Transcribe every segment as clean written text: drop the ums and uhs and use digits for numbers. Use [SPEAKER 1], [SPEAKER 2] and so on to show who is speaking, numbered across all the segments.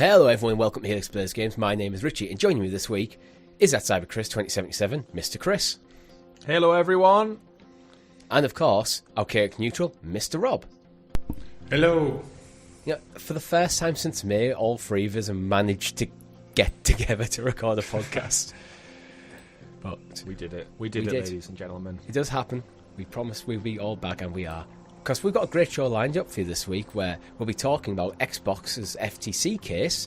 [SPEAKER 1] Hello everyone, welcome to Helix Plays Games. My name is Richie, and joining me this week is at CyberChris2077, Mr. Chris.
[SPEAKER 2] Hello everyone.
[SPEAKER 1] And of course, our chaotic neutral, Mr. Rob.
[SPEAKER 3] Hello.
[SPEAKER 1] Yeah, for the first time since May, all three of us have managed to get together to record a podcast. But
[SPEAKER 2] we did it. We did it, ladies and gentlemen.
[SPEAKER 1] It does happen. We promised we'd be all back, and we are. Because we've got a great show lined up for you this week, where we'll be talking about Xbox's FTC case,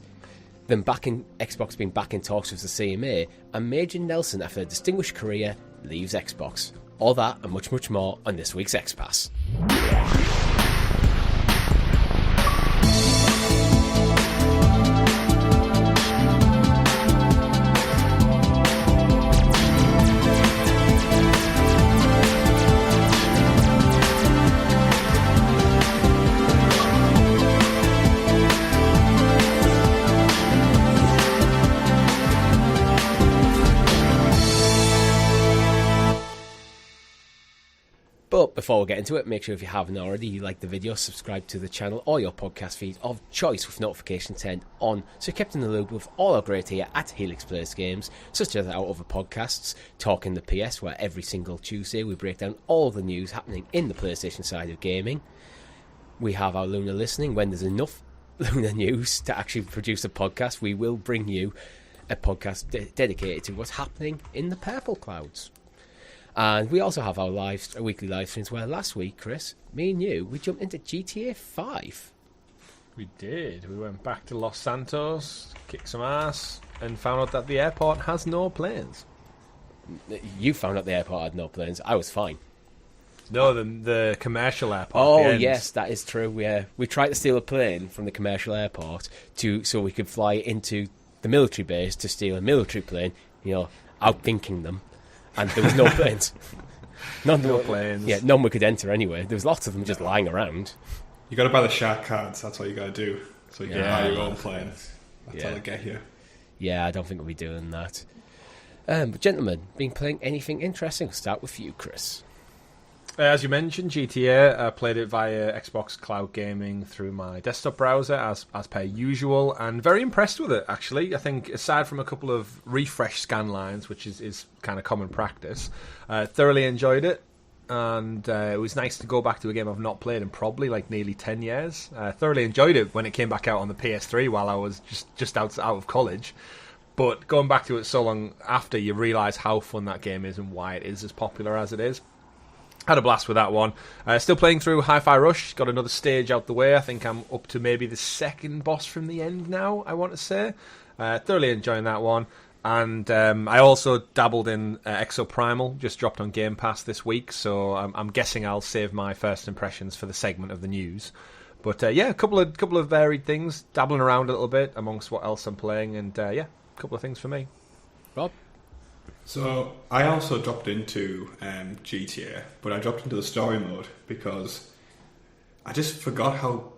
[SPEAKER 1] then Xbox being back in talks with the CMA, and Major Nelson, after a distinguished career, leaves Xbox. All that and much, much more on this week's XPASS. But before we get into it, make sure if you haven't already, you like the video, subscribe to the channel or your podcast feed of choice with notifications turned on, so you're kept in the loop with all our great here at Helix Plays Games, such as our other podcasts, Talking the PS, where every single Tuesday we break down all the news happening in the PlayStation side of gaming. We have our Lunar Listening. When there's enough Lunar news to actually produce a podcast, we will bring you a podcast dedicated to what's happening in the purple clouds. And we also have our weekly live streams, where last week, Chris, me and you, we jumped into GTA 5.
[SPEAKER 2] We did. We went back to Los Santos, kicked some ass, and found out that the airport has no planes.
[SPEAKER 1] You found out the airport had no planes. I was fine.
[SPEAKER 2] No, the commercial airport.
[SPEAKER 1] Oh, yes, that is true. We tried to steal a plane from the commercial airport so we could fly into the military base to steal a military plane, outthinking them. And there was no planes.
[SPEAKER 2] No planes.
[SPEAKER 1] Yeah, none we could enter anyway. There was lots of them just lying around.
[SPEAKER 3] You got to buy the shark cards. That's what you got to do, so you can buy your own plane. That's how they get you.
[SPEAKER 1] Yeah, I don't think we'll be doing that. But gentlemen, been playing anything interesting? We'll start with you, Chris.
[SPEAKER 2] As you mentioned, GTA, I played it via Xbox Cloud Gaming through my desktop browser, as per usual, and very impressed with it, actually. I think, aside from a couple of refresh scan lines, which is kind of common practice, thoroughly enjoyed it, and it was nice to go back to a game I've not played in probably nearly 10 years. Thoroughly enjoyed it when it came back out on the PS3 while I was just out of college. But going back to it so long after, you realise how fun that game is and why it is as popular as it is. Had a blast with that one. Still playing through Hi-Fi Rush. Got another stage out the way. I think I'm up to maybe the second boss from the end now, I want to say. Thoroughly enjoying that one. And I also dabbled in Exoprimal. Just dropped on Gamepass this week. So I'm guessing I'll save my first impressions for the segment of the news. But a couple of varied things. Dabbling around a little bit amongst what else I'm playing. And a couple of things for me.
[SPEAKER 1] Rob?
[SPEAKER 3] So I also dropped into GTA, but I dropped into the story mode because I just forgot how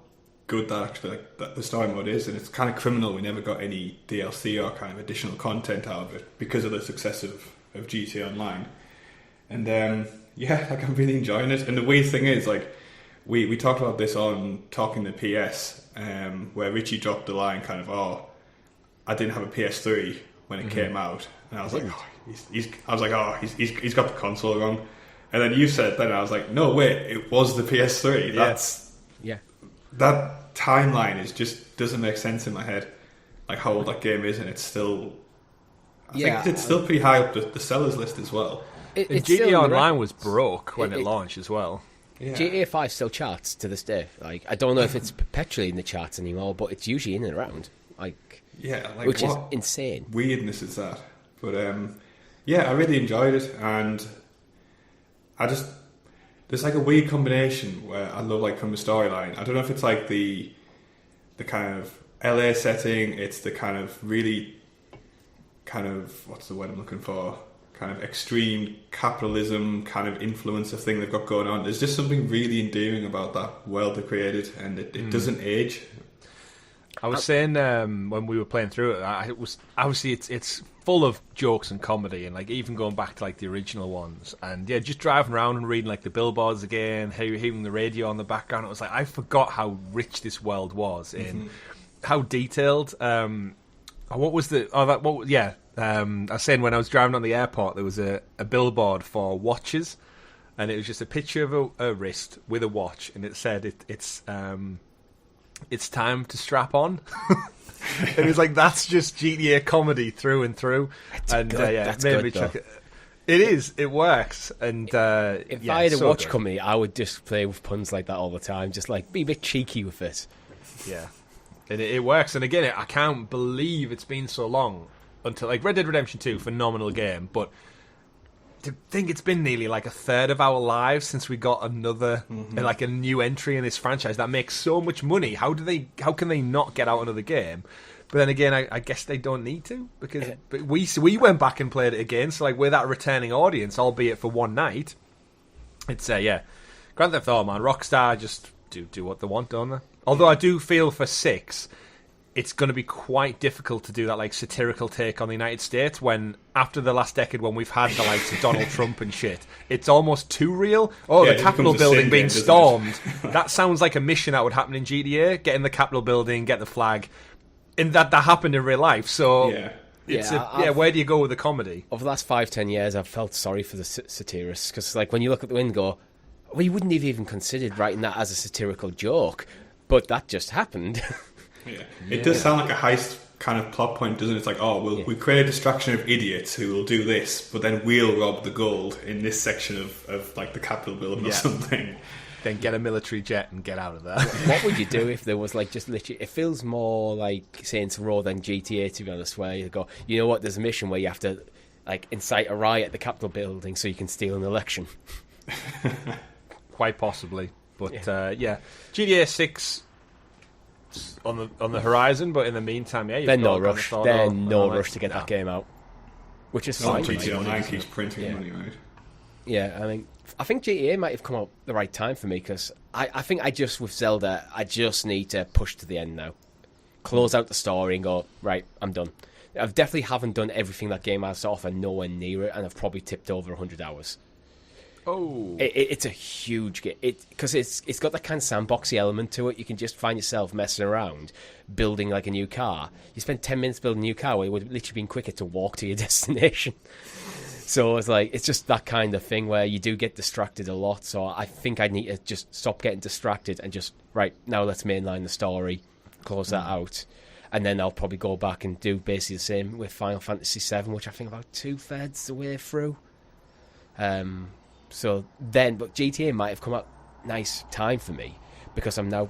[SPEAKER 3] good that actually the story mode is, and it's kind of criminal we never got any DLC or kind of additional content out of it because of the success of GTA Online. And I'm really enjoying it. And the weird thing is, we talked about this on Talking the PS, where Richie dropped the line kind of, I didn't have a PS3 when it came out, and I was he's got the console wrong. And then you said, I was like, no, wait, it was the PS3. That timeline just doesn't make sense in my head, how old that game is, and it's still, I think it's still pretty high up the sellers list as well.
[SPEAKER 2] GTA Online was broke when it launched as well.
[SPEAKER 1] Yeah. GTA 5 still charts to this day. I don't know if it's perpetually in the charts anymore, but it's usually in and around. Which is insane.
[SPEAKER 3] Weirdness is that. But I really enjoyed it, and there's a weird combination where I love from the storyline. I don't know if it's the kind of LA setting, it's the kind of really what's the word I'm looking for? Kind of extreme capitalism kind of influencer thing they've got going on. There's just something really endearing about that world they created, and it doesn't age.
[SPEAKER 2] I was saying when we were playing through it, it was obviously it's full of jokes and comedy, and even going back to the original ones, and just driving around and reading the billboards again, hearing the radio on the background. It was I forgot how rich this world was in how detailed. What was the? Oh, that. What? Yeah. I was saying when I was driving on the airport, there was a billboard for watches, and it was just a picture of a wrist with a watch, and it said it's time to strap on. And it was like, that's just GTA comedy through and through. And
[SPEAKER 1] that's good, though.
[SPEAKER 2] It is. It works. And
[SPEAKER 1] if I had a watch company, I would just play with puns like that all the time. Just like be a bit cheeky with it.
[SPEAKER 2] Yeah, it works. And again, I can't believe it's been so long until like Red Dead Redemption 2, phenomenal game. But to think it's been nearly like a third of our lives since we got another like a new entry in this franchise that makes so much money. How can they not get out another game? But then again, I guess they don't need to, because we went back and played it again. So like we're that returning audience, albeit for one night. It's Grand Theft Auto, man. Rockstar just do what they want, don't they? Although I do feel for 6, it's going to be quite difficult to do that like satirical take on the United States when after the last decade when we've had the likes of Donald Trump and shit, it's almost too real. The Capitol building being stormed. That sounds like a mission that would happen in GTA. Get in the Capitol building, get the flag. And that happened in real life, so where do you go with the comedy?
[SPEAKER 1] Over the last 5-10 years, I've felt sorry for the satirists, because like when you look at the window, we wouldn't have even considered writing that as a satirical joke, but that just happened.
[SPEAKER 3] It does sound like a heist kind of plot point, doesn't it? It's like, we create a distraction of idiots who will do this, but then we'll rob the gold in this section of like the Capitol building or something.
[SPEAKER 2] Then get a military jet and get out of there.
[SPEAKER 1] What would you do if there was like just literally? It feels more like Saints Row than GTA, to be honest. Where you go, you know what? There's a mission where you have to like incite a riot at the Capitol building so you can steal an election.
[SPEAKER 2] Quite possibly, but GTA 6 on the horizon. But in the meantime,
[SPEAKER 1] they're no rush. They're no rush to get that game out, which is fine.
[SPEAKER 3] GTA Online keeps printing money, right?
[SPEAKER 1] Yeah, I think GTA might have come up the right time for me, because I think with Zelda, I just need to push to the end now. Close out the story and go, right, I'm done. I definitely haven't done everything that game has to offer, nowhere near it, and I've probably tipped over 100 hours.
[SPEAKER 2] Oh.
[SPEAKER 1] It's a huge game. Because it's got that kind of sandboxy element to it. You can just find yourself messing around, building like a new car. You spend 10 minutes building a new car where it would have literally been quicker to walk to your destination. So it's just that kind of thing where you do get distracted a lot. So I think I need to just stop getting distracted and just, right, now let's mainline the story, close that out. And then I'll probably go back and do basically the same with Final Fantasy VII, which I think about 2/3 the way through. But GTA might have come up nice time for me, because I'm now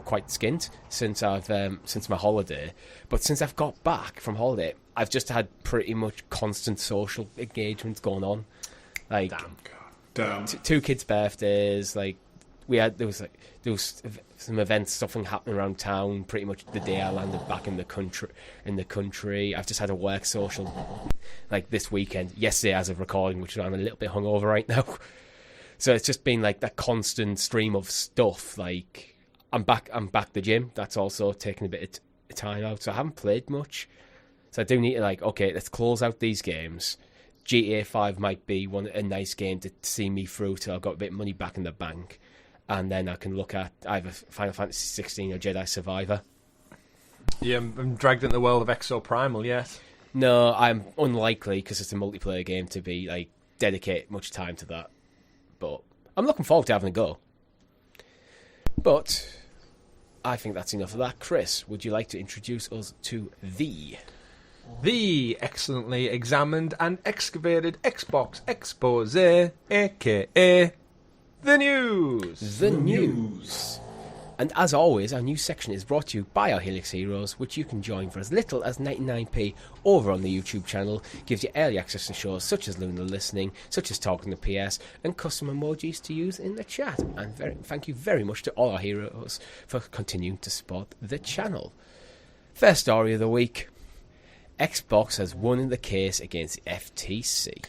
[SPEAKER 1] quite skint since my holiday. But since I've got back from holiday, I've just had pretty much constant social engagements going on. Like,
[SPEAKER 3] damn.
[SPEAKER 1] 2 kids' birthdays. Like, there was some events, something happening around town. Pretty much the day I landed back in the country, I've just had a work social, like this weekend, yesterday as of recording, which I'm a little bit hungover right now. So it's just been like that constant stream of stuff. Like, I'm back the gym. That's also taking a bit of time out. So I haven't played much. So I do need to let's close out these games. GTA 5 might be a nice game to see me through till I've got a bit of money back in the bank. And then I can look at either Final Fantasy 16 or Jedi Survivor.
[SPEAKER 2] Yeah, I'm dragged into the world of Exoprimal yet.
[SPEAKER 1] No, I'm unlikely, because it's a multiplayer game, to be like dedicate much time to that. But I'm looking forward to having a go. But I think that's enough of that. Chris, would you like to introduce us to the
[SPEAKER 2] excellently examined and excavated Xbox expose, aka the news?
[SPEAKER 1] The news. And as always, our news section is brought to you by our Helix Heroes, which you can join for as little as 99p over on the YouTube channel. Gives you early access to shows such as Lunar Listening, such as Talking to PS, and custom emojis to use in the chat. And thank you very much to all our heroes for continuing to support the channel. First story of the week. Xbox has won in the case against the FTC.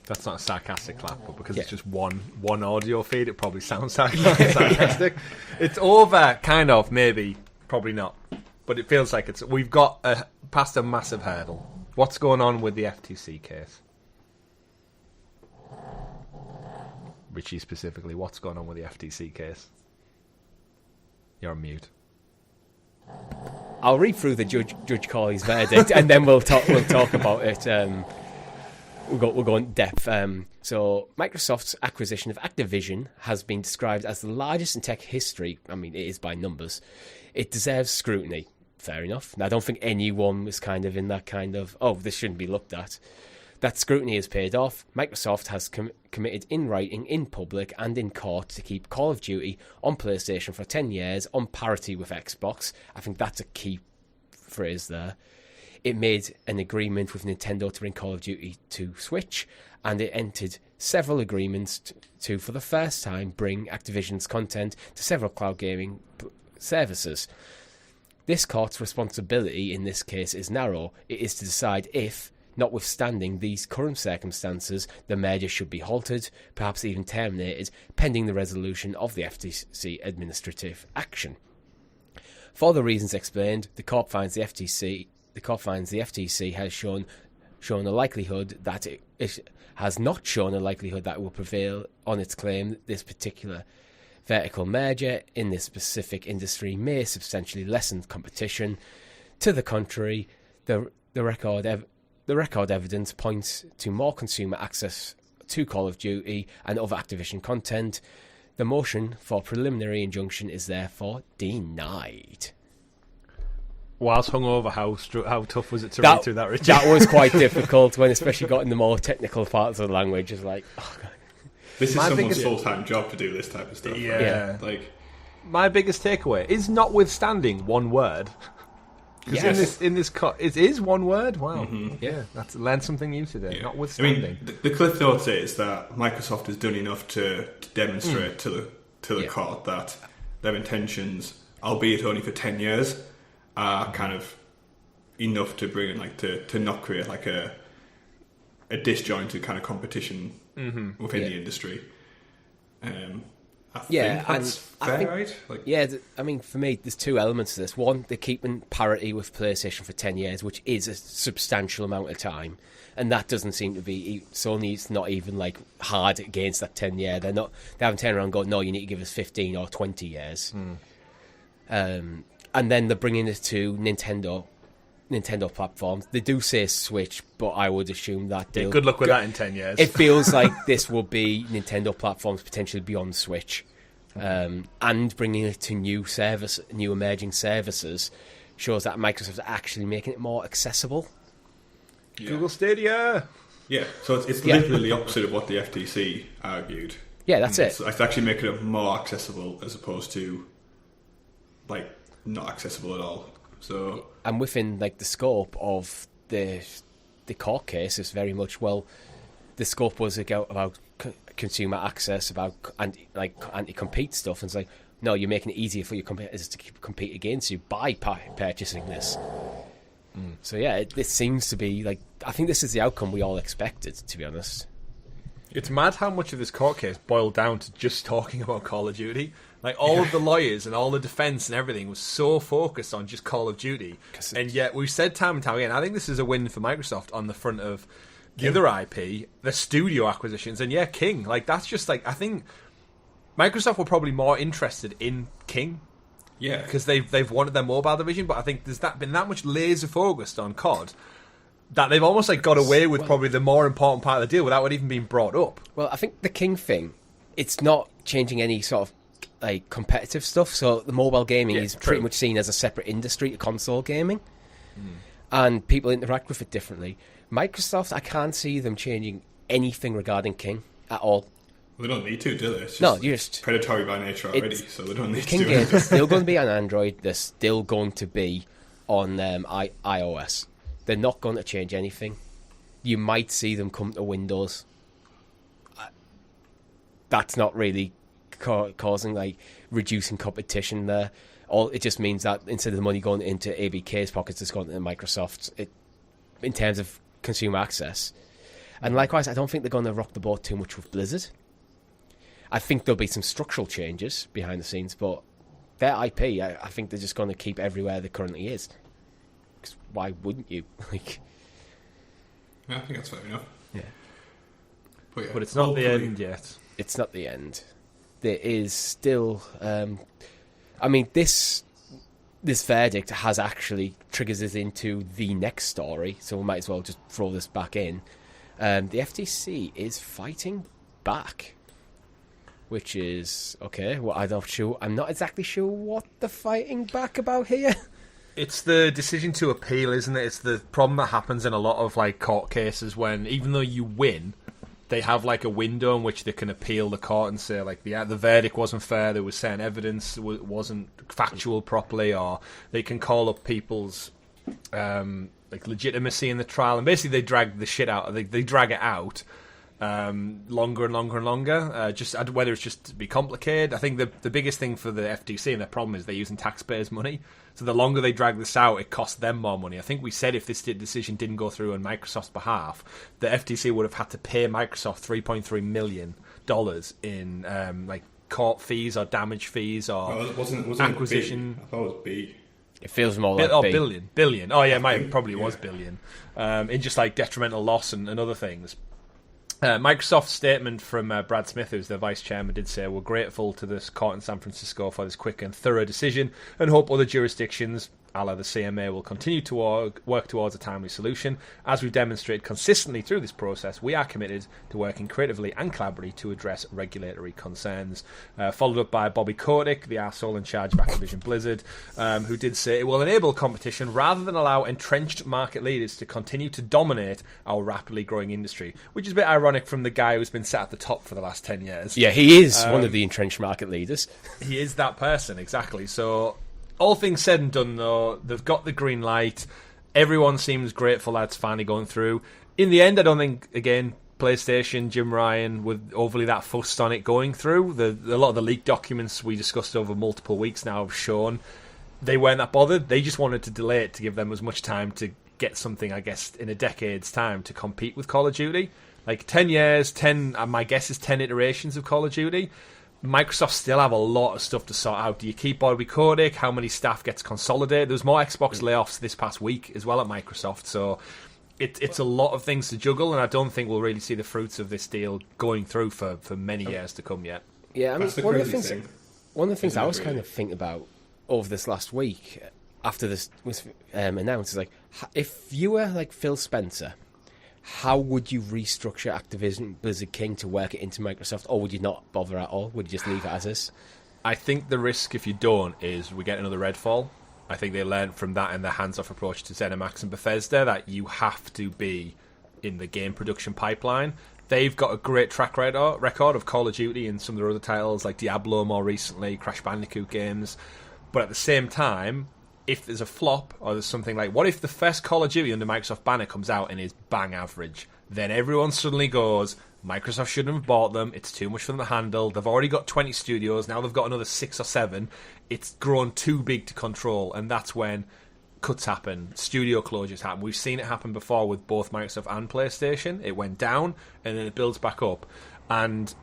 [SPEAKER 2] That's not a sarcastic clap, but because it's just one audio feed, it probably sounds sarcastic. It's over, kind of, maybe, probably not. But it feels like we've got past a massive hurdle. What's going on with the FTC case? Richie specifically, what's going on with the FTC case? You're on mute.
[SPEAKER 1] I'll read through the Judge Corley's verdict, and then we'll talk about it. We'll go in depth. So Microsoft's acquisition of Activision has been described as the largest in tech history. I mean, it is by numbers. It deserves scrutiny. Fair enough. Now, I don't think anyone was kind of in that kind of, oh, this shouldn't be looked at. That scrutiny has paid off. Microsoft has committed in writing, in public, and in court to keep Call of Duty on PlayStation for 10 years on parity with Xbox. I think that's a key phrase there. It made an agreement with Nintendo to bring Call of Duty to Switch, and it entered several agreements to, for the first time, bring Activision's content to several cloud gaming services. This court's responsibility in this case is narrow. It is to decide if, notwithstanding these current circumstances, the merger should be halted, perhaps even terminated, pending the resolution of the FTC administrative action. For the reasons explained, the court finds the FTC has shown a likelihood that it has not shown a likelihood that it will prevail on its claim that this particular vertical merger in this specific industry may substantially lessen competition. To the contrary, the record evidence points to more consumer access to Call of Duty and other Activision content. The motion for preliminary injunction is therefore denied.
[SPEAKER 2] Whilst hungover, how tough was it to read through that, Richard?
[SPEAKER 1] That was quite difficult, when especially got in the more technical parts of the language. It's like, oh God.
[SPEAKER 3] This is someone's full-time job to do this type of stuff.
[SPEAKER 2] Yeah.
[SPEAKER 3] Right? Like,
[SPEAKER 2] my biggest takeaway is notwithstanding one word.
[SPEAKER 1] Yes.
[SPEAKER 2] In this it is one word. Wow.
[SPEAKER 3] Mm-hmm.
[SPEAKER 2] Yeah, that's learned something new today.
[SPEAKER 3] Yeah.
[SPEAKER 2] Notwithstanding.
[SPEAKER 3] I mean, the Cliff Notes is that Microsoft has done enough to demonstrate to the court that their intentions, albeit only for 10 years, are kind of enough to bring in, like, to not create like a disjointed kind of competition within the industry. I think that's fair, right? Like,
[SPEAKER 1] yeah, I mean, for me, there's two elements to this. One, they're keeping parity with PlayStation for 10 years, which is a substantial amount of time. And that doesn't seem to be... Sony's not even, like, hard against that 10 year. They haven't turned around and gone, no, you need to give us 15 or 20 years. And then they're bringing it to Nintendo platforms. They do say Switch, but I would assume that
[SPEAKER 2] good luck with that in 10 years.
[SPEAKER 1] It feels like this will be Nintendo platforms potentially beyond Switch, and bringing it to new emerging services shows that Microsoft's actually making it more accessible.
[SPEAKER 3] Yeah.
[SPEAKER 2] Google Stadia.
[SPEAKER 3] Yeah, so it's literally the opposite of what the FTC argued.
[SPEAKER 1] Yeah, that's it.
[SPEAKER 3] It's actually making it more accessible as opposed to, like, not accessible at all. So,
[SPEAKER 1] and within, like, the scope of the court case is very much, well, the scope was about consumer access, about anti-compete stuff, and it's like, no, you're making it easier for your competitors to compete against you by purchasing this. So yeah, this seems to be, like, I think this is the outcome we all expected, to be honest.
[SPEAKER 2] It's mad how much of this court case boiled down to just talking about Call of Duty. Like, all of the lawyers and all the defence and everything was so focused on just Call of Duty. And yet, we've said time and time again, I think this is a win for Microsoft on the front of the other IP, the studio acquisitions, and King. Like, that's just, like, I think Microsoft were probably more interested in King.
[SPEAKER 3] Yeah.
[SPEAKER 2] Because they've wanted their mobile division, but I think there's been that much laser focused on COD that they've almost, like, got away with probably the more important part of the deal without it even being brought up.
[SPEAKER 1] Well, I think the King thing, it's not changing any sort of, like, competitive stuff. So the mobile gaming is pretty much seen as a separate industry to console gaming, and people interact with it differently. Microsoft, I can't see them changing anything regarding King at all.
[SPEAKER 3] Well, they don't need to, do they? It's
[SPEAKER 1] No, you're just
[SPEAKER 3] predatory by nature already, so they don't need
[SPEAKER 1] King
[SPEAKER 3] to do
[SPEAKER 1] games
[SPEAKER 3] it.
[SPEAKER 1] are still going to be on Android. They're still going to be on iOS. They're not going to change anything. You might see them come to Windows. That's not really causing, like, reducing competition there. It just means that instead of the money going into ABK's pockets, it's going into Microsoft in terms of consumer access. And likewise, I don't think they're going to rock the boat too much with Blizzard. I think there'll be some structural changes behind the scenes, but their IP, I think they're just going to keep everywhere there currently is. 'Cause why wouldn't you? Like,
[SPEAKER 3] Yeah, I think that's fair enough.
[SPEAKER 1] Yeah.
[SPEAKER 2] But it's not the end yet.
[SPEAKER 1] It's not the end. There is still... I mean, this this verdict has actually triggers us into the next story, so we might as well just throw this back in. The FTC is fighting back, which is okay. Well, I'm not exactly sure what they're fighting back about here.
[SPEAKER 2] It's the decision to appeal, isn't it? It's the problem that happens in a lot of like court cases when, even though you win, they have like a window in which they can appeal the court and say like the verdict wasn't fair, there was certain evidence wasn't factual properly, or they can call up people's like legitimacy in the trial, and basically they drag the shit out. They drag it out longer and longer and longer. Just whether it's just to be complicated. I think the biggest thing for the FTC and their problem is they're using taxpayers' money. So the longer they drag this out, it costs them more money. I think we said if this decision didn't go through on Microsoft's behalf, the FTC would have had to pay Microsoft $3.3 million in like court fees or damage fees or
[SPEAKER 3] wasn't
[SPEAKER 2] acquisition.
[SPEAKER 3] I thought it was B.
[SPEAKER 1] It feels more like
[SPEAKER 2] billion. Oh yeah, probably was billion. In just like detrimental loss and other things. Microsoft's statement from Brad Smith, who's their vice chairman, did say, "We're grateful to this court in San Francisco for this quick and thorough decision and hope other jurisdictions, a la the CMA, will continue to work towards a timely solution. As we've demonstrated consistently through this process, we are committed to working creatively and collaboratively to address regulatory concerns." Followed up by Bobby Kotick, the arsehole in charge of Activision Blizzard, who did say, "It will enable competition rather than allow entrenched market leaders to continue to dominate our rapidly growing industry," which is a bit ironic from the guy who's been sat at the top for the last 10 years.
[SPEAKER 1] Yeah, he is one of the entrenched market leaders.
[SPEAKER 2] He is that person, exactly. So all things said and done, though, they've got the green light. Everyone seems grateful that's finally going through. In the end, I don't think, again, PlayStation, Jim Ryan, were overly that fussed on it going through. A lot of the leaked documents we discussed over multiple weeks now have shown they weren't that bothered. They just wanted to delay it to give them as much time to get something, I guess, in a decade's time to compete with Call of Duty. Like 10 years, my guess is 10 iterations of Call of Duty. Microsoft still have a lot of stuff to sort out. Do you keep Bobby Kotick? How many staff gets consolidated? There was more Xbox layoffs this past week as well at Microsoft, so it's a lot of things to juggle, and I don't think we'll really see the fruits of this deal going through for many years to come yet.
[SPEAKER 1] Yeah, I mean, one of the things I was kind of thinking about over this last week after this was announced is like, if you were like Phil Spencer, how would you restructure Activision Blizzard King to work it into Microsoft, or would you not bother at all? Would you just leave it as is?
[SPEAKER 2] I think the risk, if you don't, is we get another Redfall. I think they learned from that in their hands-off approach to ZeniMax and Bethesda that you have to be in the game production pipeline. They've got a great track record of Call of Duty and some of their other titles, like Diablo more recently, Crash Bandicoot games. But at the same time, if there's a flop or there's something like, what if the first Call of Duty under Microsoft banner comes out and is bang average? Then everyone suddenly goes, Microsoft shouldn't have bought them, it's too much for them to handle, they've already got 20 studios, now they've got another 6 or 7, it's grown too big to control, and that's when cuts happen, studio closures happen. We've seen it happen before with both Microsoft and PlayStation. It went down and then it builds back up, and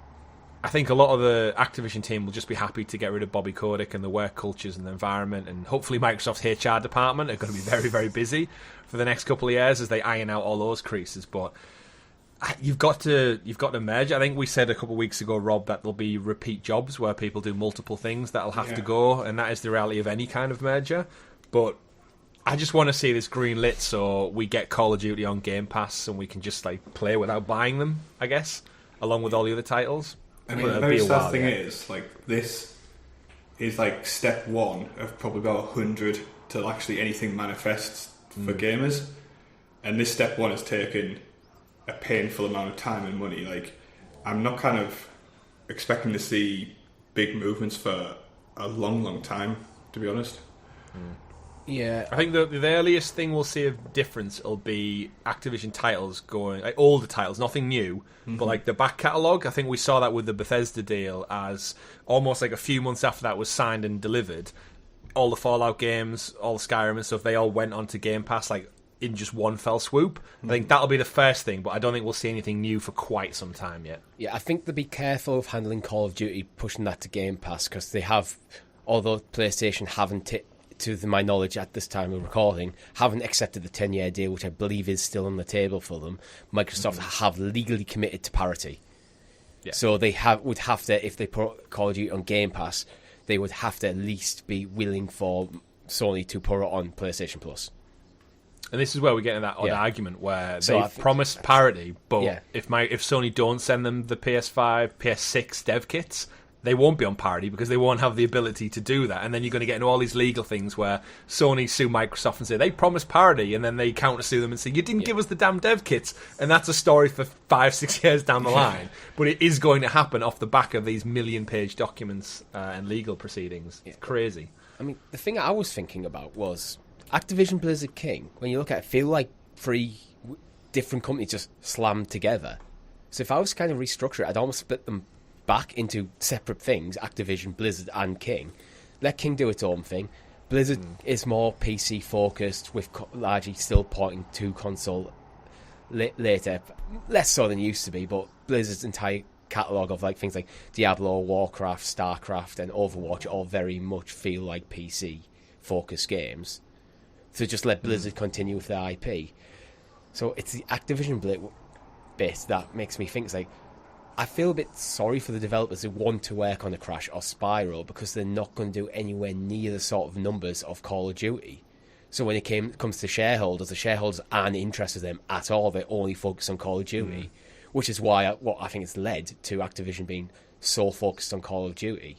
[SPEAKER 2] I think a lot of the Activision team will just be happy to get rid of Bobby Kotick and the work cultures and the environment, and hopefully Microsoft's HR department are going to be very, very busy for the next couple of years as they iron out all those creases. But you've got to merge. I think we said a couple of weeks ago, Rob, that there'll be repeat jobs where people do multiple things that'll have to go, and that is the reality of any kind of merger. But I just want to see this green lit so we get Call of Duty on Game Pass and we can just like play without buying them, I guess, along with all the other titles.
[SPEAKER 3] I mean, the very sad thing is, like, this is like step one of probably about 100 till actually anything manifests for gamers, and this step one has taken a painful amount of time and money. Like, I'm not kind of expecting to see big movements for a long, long time, to be honest.
[SPEAKER 1] Yeah,
[SPEAKER 2] I think the earliest thing we'll see of difference will be Activision titles going, like older titles, nothing new, but like the back catalogue. I think we saw that with the Bethesda deal, as almost like a few months after that was signed and delivered, all the Fallout games, all the Skyrim and stuff, they all went onto Game Pass like in just one fell swoop. I think that'll be the first thing, but I don't think we'll see anything new for quite some time yet.
[SPEAKER 1] Yeah, I think they'll be careful of handling Call of Duty, pushing that to Game Pass, because they have, although PlayStation haven't to my knowledge at this time of recording, haven't accepted the 10-year deal, which I believe is still on the table for them. Microsoft have legally committed to parity. Yeah. So they would have to, if they put Call of Duty on Game Pass, they would have to at least be willing for Sony to put it on PlayStation Plus.
[SPEAKER 2] And this is where we get into that odd argument where
[SPEAKER 1] So
[SPEAKER 2] they've promised parity, but
[SPEAKER 1] Yeah.
[SPEAKER 2] if Sony don't send them the PS5, PS6 dev kits, they won't be on parity because they won't have the ability to do that. And then you're going to get into all these legal things where Sony sue Microsoft and say they promised parity, and then they counter-sue them and say you didn't give us the damn dev kits. And that's a story for 5-6 years down the line. But it is going to happen off the back of these million-page documents and legal proceedings. It's crazy.
[SPEAKER 1] I mean, the thing I was thinking about was Activision Blizzard King. When you look at it, feel like 3 different companies just slammed together. So if I was to kind of restructure it, I'd almost split them back into separate things, Activision, Blizzard and King. Let King do its own thing. Blizzard is more PC focused, with largely still porting to console later, less so than it used to be, but Blizzard's entire catalogue of like things like Diablo, Warcraft, Starcraft and Overwatch all very much feel like PC focused games. So just let Blizzard continue with their IP. So it's the Activision bit that makes me think, it's like, I feel a bit sorry for the developers who want to work on a Crash or Spyro because they're not going to do anywhere near the sort of numbers of Call of Duty. So when it comes to shareholders, the shareholders aren't interested in them at all. They only focus on Call of Duty, which is why what I think it's led to Activision being so focused on Call of Duty.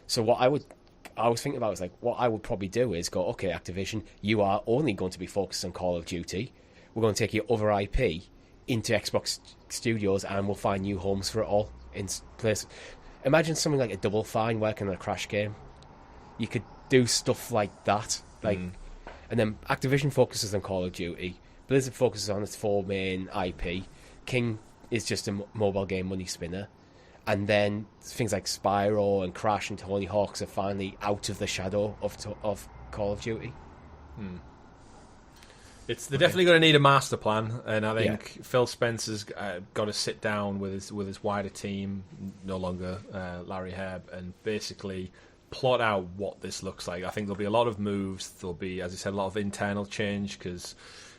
[SPEAKER 1] So what I was thinking about was like, what I would probably do is go, okay, Activision, you are only going to be focused on Call of Duty. We're going to take your other IP into Xbox Studios and we'll find new homes for it all in place. Imagine something like a Double Fine working on a Crash game. You could do stuff like that, and then Activision focuses on Call of Duty, Blizzard focuses on its 4 main IP, King is just a mobile game money spinner, and then things like Spyro and Crash and Tony Hawk's are finally out of the shadow of Call of Duty.
[SPEAKER 2] They're definitely going to need a master plan, and I think Phil Spencer's got to sit down with his wider team, no longer Larry Herb, and basically plot out what this looks like. I think there'll be a lot of moves. There'll be, as I said, a lot of internal change because,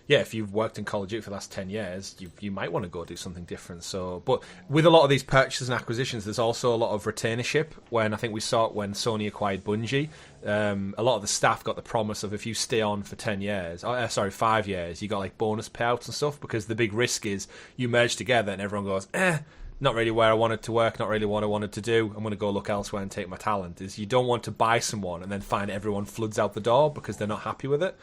[SPEAKER 2] if you've worked in Call of Duty for the last 10 years, you might want to go do something different. So, but with a lot of these purchases and acquisitions, there's also a lot of retainership. When I think we saw it when Sony acquired Bungie, a lot of the staff got the promise of if you stay on for 5 years, you got like bonus payouts and stuff, because the big risk is you merge together and everyone goes, not really where I wanted to work, not really what I wanted to do, I'm going to go look elsewhere and take my talent. Is you don't want to buy someone and then find everyone floods out the door because they're not happy with it.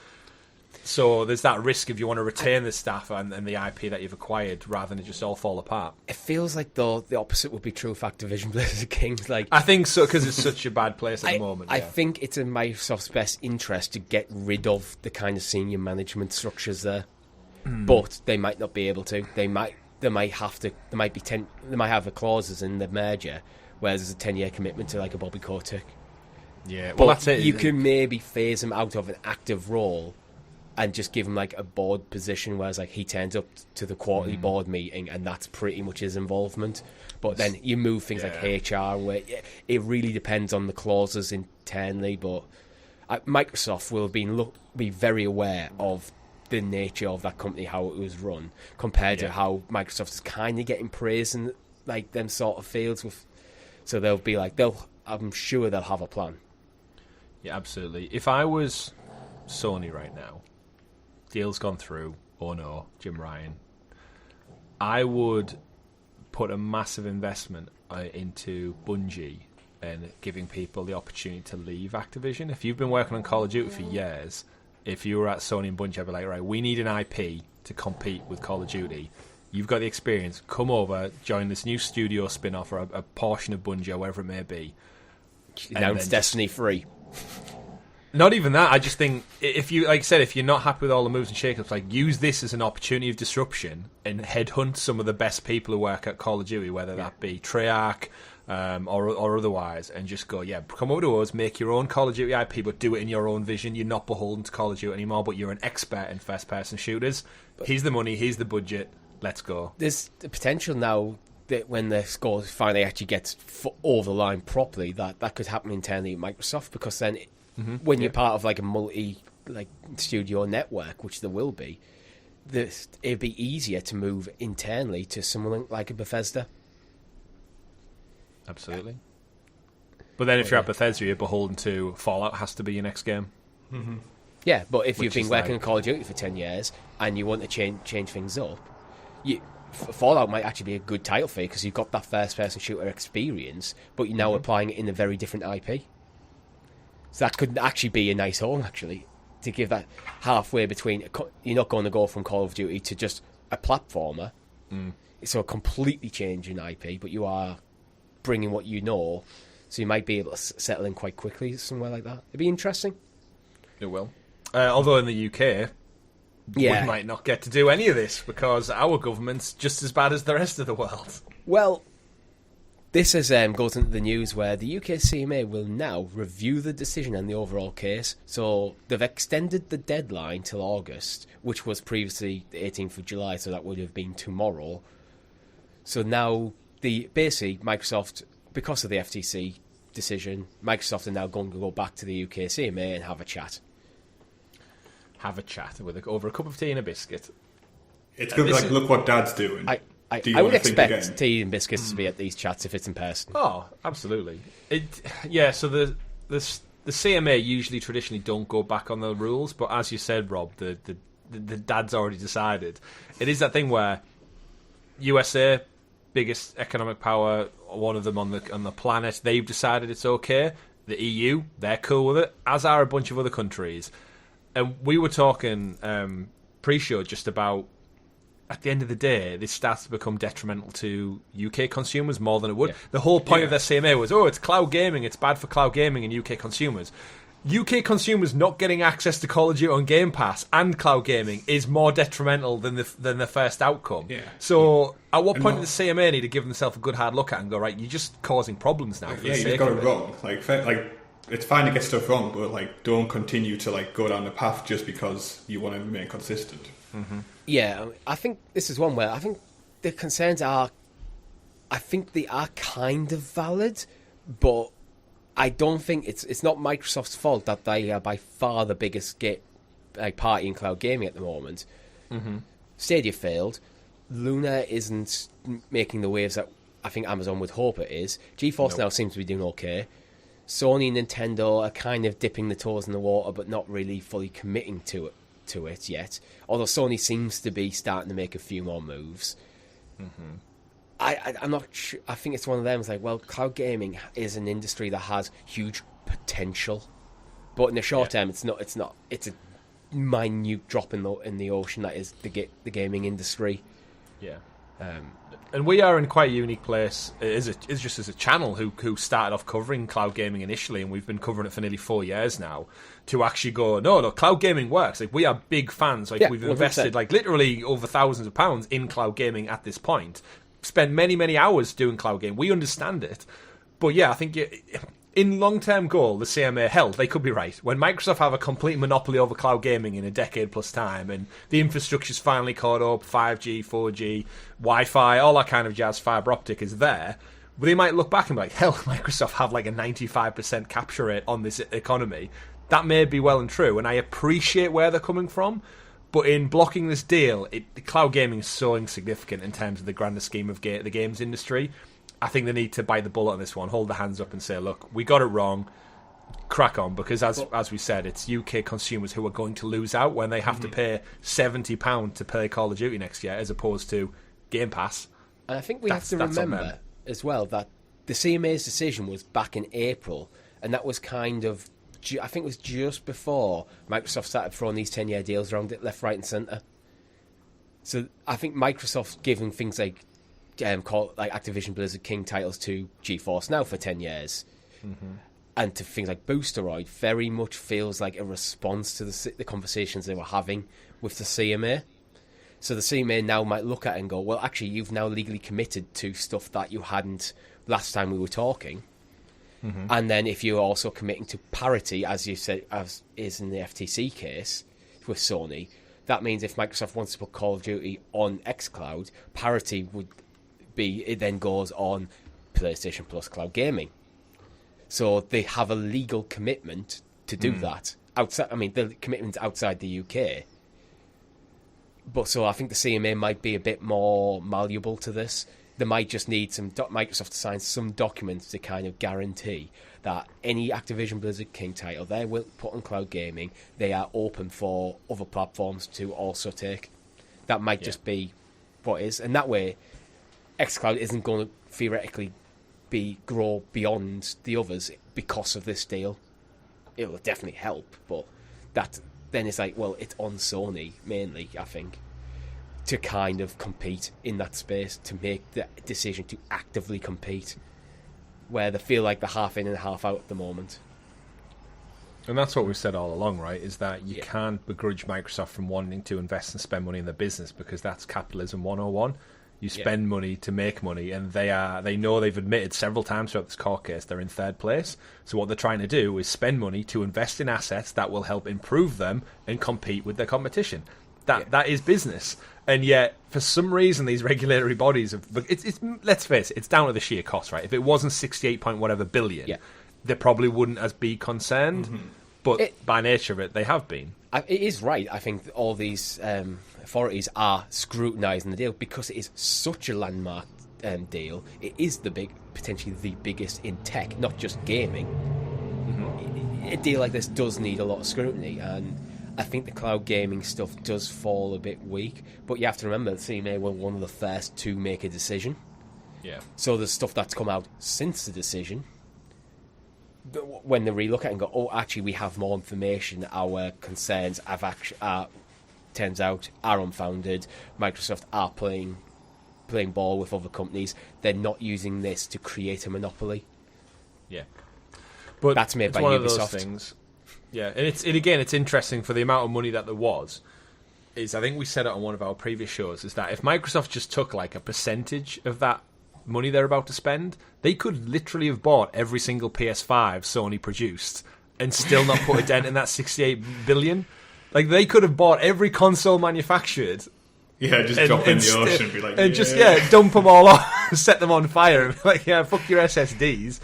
[SPEAKER 2] So there's that risk if you want to retain the staff and the IP that you've acquired rather than it just all fall apart.
[SPEAKER 1] It feels like the opposite would be true for Activision Blizzard King.
[SPEAKER 2] I think so, because it's such a bad place at the moment.
[SPEAKER 1] I think it's in Microsoft's best interest to get rid of the kind of senior management structures there, but they might not be able to. They might have to. They might have clauses in the merger where there's a 10-year commitment to like a Bobby Kotick.
[SPEAKER 2] Yeah,
[SPEAKER 1] well,
[SPEAKER 2] that's it.
[SPEAKER 1] You can maybe phase him out of an active role and just give him like a board position, whereas like he turns up to the quarterly board meeting and that's pretty much his involvement. But then you move things like HR, where it really depends on the clauses internally. But Microsoft will be very aware of the nature of that company, how it was run, compared to how Microsoft is kind of getting praise in like them sort of fields. So they'll be like, I'm sure they'll have a plan.
[SPEAKER 2] Yeah, absolutely. If I was Sony right now, deal's gone through, oh no, Jim Ryan, I would put a massive investment into Bungie and giving people the opportunity to leave Activision. If you've been working on Call of Duty for years, if you were at Sony and Bungie, I'd be like, right, we need an IP to compete with Call of Duty. You've got the experience. Come over, join this new studio spin-off or a portion of Bungie or whatever it may be.
[SPEAKER 1] Announce Destiny 3.
[SPEAKER 2] Not even that. I just think if you, like I said, if you're not happy with all the moves and shakeups, like use this as an opportunity of disruption and headhunt some of the best people who work at Call of Duty, whether that be Treyarch or otherwise, and just go, come over to us, make your own Call of Duty IP, but do it in your own vision. You're not beholden to Call of Duty anymore, but you're an expert in first-person shooters. Here's the money, here's the budget, let's go.
[SPEAKER 1] There's the potential now that when the score finally actually gets over the line properly, that could happen internally at Microsoft, because then when you're part of like a multi-studio network, which there will be, it'd be easier to move internally to someone like a Bethesda.
[SPEAKER 2] Absolutely. But then if you're at Bethesda, you're beholden to Fallout has to be your next game.
[SPEAKER 3] Mm-hmm.
[SPEAKER 1] Yeah, but if
[SPEAKER 2] Which
[SPEAKER 1] you've been
[SPEAKER 2] is
[SPEAKER 1] working
[SPEAKER 2] like-
[SPEAKER 1] on Call of Duty for 10 years and you want to change things up, Fallout might actually be a good title for you because you've got that first-person shooter experience, but you're now applying it in a very different IP. So that could actually be a nice home, actually, to give that halfway between. You're not going to go from Call of Duty to just a platformer. So a completely changing IP, but you are bringing what you know, so you might be able to settle in quite quickly somewhere like that. It'd be interesting.
[SPEAKER 2] It will. Although in the UK, we might not get to do any of this because our government's just as bad as the rest of the world.
[SPEAKER 1] Well, this is, goes into the news where the UK CMA will now review the decision and the overall case. So they've extended the deadline till August, which was previously the 18th of July, so that would have been tomorrow. So now, basically, Microsoft, because of the FTC decision, Microsoft are now going to go back to the UK CMA and have a chat.
[SPEAKER 2] Have a chat over a cup of tea and a biscuit.
[SPEAKER 3] It's going to be like, look what Dad's doing.
[SPEAKER 1] I
[SPEAKER 3] Do you
[SPEAKER 1] would
[SPEAKER 3] want to think again?
[SPEAKER 1] expect tea and biscuits to be at these chats if it's in person.
[SPEAKER 2] Oh, absolutely. So the CMA usually traditionally don't go back on the rules, but as you said, Rob, the Dad's already decided. It is that thing where USA, biggest economic power, one of them on the planet, they've decided it's okay. The EU, they're cool with it, as are a bunch of other countries. And we were talking pre-show just about, at the end of the day, this starts to become detrimental to UK consumers more than it would.
[SPEAKER 1] Yeah.
[SPEAKER 2] The whole point of their CMA was, it's cloud gaming, it's bad for cloud gaming and UK consumers. UK consumers not getting access to Call of Duty on Game Pass and cloud gaming is more detrimental than the first outcome.
[SPEAKER 3] Yeah.
[SPEAKER 2] So at what point does the CMA need to give themselves a good hard look at and go, right, you're just causing problems now. For
[SPEAKER 3] Yeah,
[SPEAKER 2] the
[SPEAKER 3] you
[SPEAKER 2] sake
[SPEAKER 3] just got
[SPEAKER 2] of
[SPEAKER 3] it wrong. Like, it's fine to get stuff wrong, but don't continue to go down the path just because you want to remain consistent.
[SPEAKER 2] Mm-hmm.
[SPEAKER 1] Yeah, I think this is one where I think the concerns are, I think they are kind of valid, but I don't think it's not Microsoft's fault that they are by far the biggest party in cloud gaming at the moment.
[SPEAKER 2] Mm-hmm.
[SPEAKER 1] Stadia failed. Luna isn't making the waves that I think Amazon would hope it is. GeForce now seems to be doing okay. Sony and Nintendo are kind of dipping the toes in the water, but not really fully committing to it yet. Although Sony seems to be starting to make a few more moves.
[SPEAKER 2] Mm-hmm.
[SPEAKER 1] I'm not sure. I think it's one of them. It's like, well, cloud gaming is an industry that has huge potential, but in the short term, it's not. It's a minute drop in the ocean that is the gaming industry.
[SPEAKER 2] Yeah. And we are in quite a unique place. It's just as a channel who started off covering cloud gaming initially, and we've been covering it for nearly 4 years now. To actually go, no, cloud gaming works. Like, we are big fans. Like, we've invested 100%. Literally over thousands of pounds in cloud gaming at this point. Spent many hours doing cloud gaming. We understand it, but yeah, I think in long-term goal, the CMA, hell, they could be right. When Microsoft have a complete monopoly over cloud gaming in a decade plus time, and the infrastructure's finally caught up, 5G, 4G, Wi-Fi, all that kind of jazz, fibre optic is there, they might look back and be like, hell, Microsoft have like a 95% capture rate on this economy. That may be well and true, and I appreciate where they're coming from, but in blocking this deal, cloud gaming is so insignificant in terms of the grander scheme of the games industry. I think they need to bite the bullet on this one, hold their hands up and say, look, we got it wrong, crack on, because as we said, it's UK consumers who are going to lose out when they have to pay £70 to play Call of Duty next year as opposed to Game Pass.
[SPEAKER 1] And I think we have to remember as well that the CMA's decision was back in April, and that was kind of, I think it was just before Microsoft started throwing these 10-year deals around it left, right and centre. So I think Microsoft giving things like Activision Blizzard King titles to GeForce Now for 10 years and to things like Boosteroid very much feels like a response to the conversations they were having with the CMA. So the CMA now might look at it and go, well, actually, you've now legally committed to stuff that you hadn't last time we were talking. And then if you're also committing to parity, as you said, as is in the FTC case with Sony, that means if Microsoft wants to put Call of Duty on xCloud, parity would be, it then goes on PlayStation Plus Cloud Gaming. So they have a legal commitment to do that. The commitment's outside the UK. But so I think the CMA might be a bit more malleable to this. they might just need Microsoft to sign some documents to kind of guarantee that any Activision Blizzard King title they will put on cloud gaming, they are open for other platforms to also take. That might just be what it is, and that way, xCloud isn't going to theoretically grow beyond the others because of this deal. It will definitely help, but then it's like, well, it's on Sony mainly, I think, to kind of compete in that space, to make the decision to actively compete, where they feel like they're half in and half out at the moment.
[SPEAKER 2] And that's what we've said all along, right? Is that you can't begrudge Microsoft from wanting to invest and spend money in their business, because that's capitalism 101. You spend money to make money, and they know they've admitted several times throughout this court case they're in third place. So what they're trying to do is spend money to invest in assets that will help improve them and compete with their competition. That is business. And yet, for some reason, these regulatory bodies let's face it, it's down to the sheer cost, right? If it wasn't 68 point whatever billion, they probably wouldn't as be concerned. Mm-hmm. But by nature of it, they have been.
[SPEAKER 1] It is right. I think all these authorities are scrutinising the deal because it is such a landmark deal. It is potentially the biggest in tech, not just gaming. Mm-hmm. A deal like this does need a lot of scrutiny, and I think the cloud gaming stuff does fall a bit weak. But you have to remember, the CMA were one of the first to make a decision.
[SPEAKER 2] Yeah. So
[SPEAKER 1] the stuff that's come out since the decision, when they relook at it and go, oh, actually, we have more information, our concerns turns out are unfounded, Microsoft are playing ball with other companies, they're not using this to create a monopoly.
[SPEAKER 2] Yeah. But
[SPEAKER 1] that's made by
[SPEAKER 2] one
[SPEAKER 1] Ubisoft.
[SPEAKER 2] Of those things. Yeah, and it's interesting for the amount of money that there was. I think we said it on one of our previous shows, is that if Microsoft just took like a percentage of that money they're about to spend, they could literally have bought every single PS5 Sony produced and still not put a dent in that 68 billion. Like, they could have bought every console manufactured.
[SPEAKER 3] Yeah, just drop in the ocean and be like,
[SPEAKER 2] and just dump them all off, set them on fire, and be like, yeah, fuck your SSDs.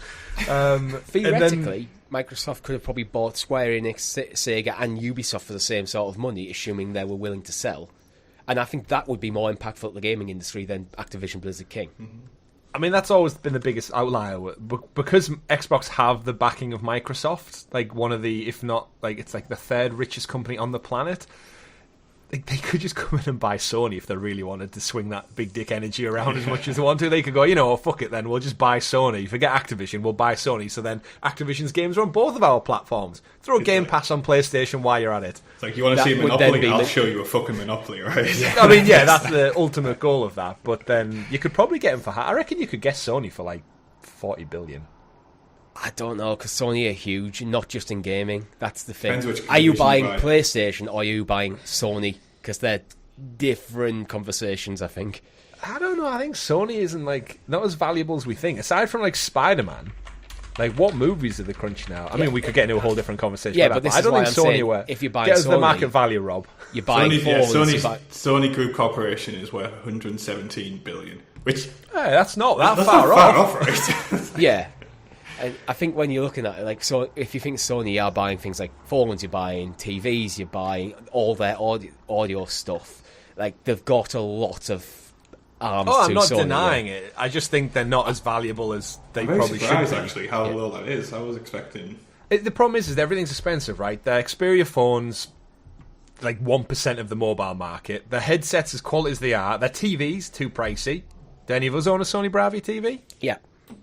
[SPEAKER 1] Theoretically, Microsoft could have probably bought Square Enix, Sega, and Ubisoft for the same sort of money, assuming they were willing to sell. And I think that would be more impactful to the gaming industry than Activision Blizzard King.
[SPEAKER 2] Mm-hmm. I mean, that's always been the biggest outlier, because Xbox have the backing of Microsoft, like one of the, if not, like it's like the third richest company on the planet. They could just come in and buy Sony if they really wanted to swing that big dick energy around as much as they want to. They could go, fuck it then, we'll just buy Sony. Forget Activision, we'll buy Sony. So then Activision's games are on both of our platforms. Throw a Game Pass on PlayStation while you're at it.
[SPEAKER 3] It's like, you want to see a Monopoly? I'll show you a fucking Monopoly, right?
[SPEAKER 2] Yeah. I mean, yeah, that's the ultimate goal of that. But then you could probably get them for... I reckon you could get Sony for like 40 billion.
[SPEAKER 1] I don't know, because Sony are huge, not just in gaming. That's the thing.
[SPEAKER 3] Are
[SPEAKER 1] you buying PlayStation or are you buying Sony? Because they're different conversations, I think.
[SPEAKER 2] I don't know. I think Sony isn't like not as valuable as we think. Aside from like Spider-Man, like what movies are they crunching out? I mean, we could get into a whole different conversation.
[SPEAKER 1] Yeah, but I don't think Sony were. If you buy Sony,
[SPEAKER 2] the market value, Rob.
[SPEAKER 1] You're buying
[SPEAKER 3] Sony Group Corporation is worth 117 billion, which
[SPEAKER 2] that's not that far off,
[SPEAKER 3] right?
[SPEAKER 1] Yeah. I think when you're looking at it, like, so if you think Sony, you are buying things like phones, you're buying TVs, you're buying all their audio stuff. Like, they've got a lot of arms to Sony.
[SPEAKER 2] I'm not denying it. I just think they're not as valuable as they probably should be.
[SPEAKER 3] Actually, how low that is. I was expecting...
[SPEAKER 2] The problem is everything's expensive, right? The Xperia phones, like 1% of the mobile market. The headsets, as quality as they are. Their TVs, too pricey. Do any of us own a Sony Bravia TV?
[SPEAKER 1] Yeah.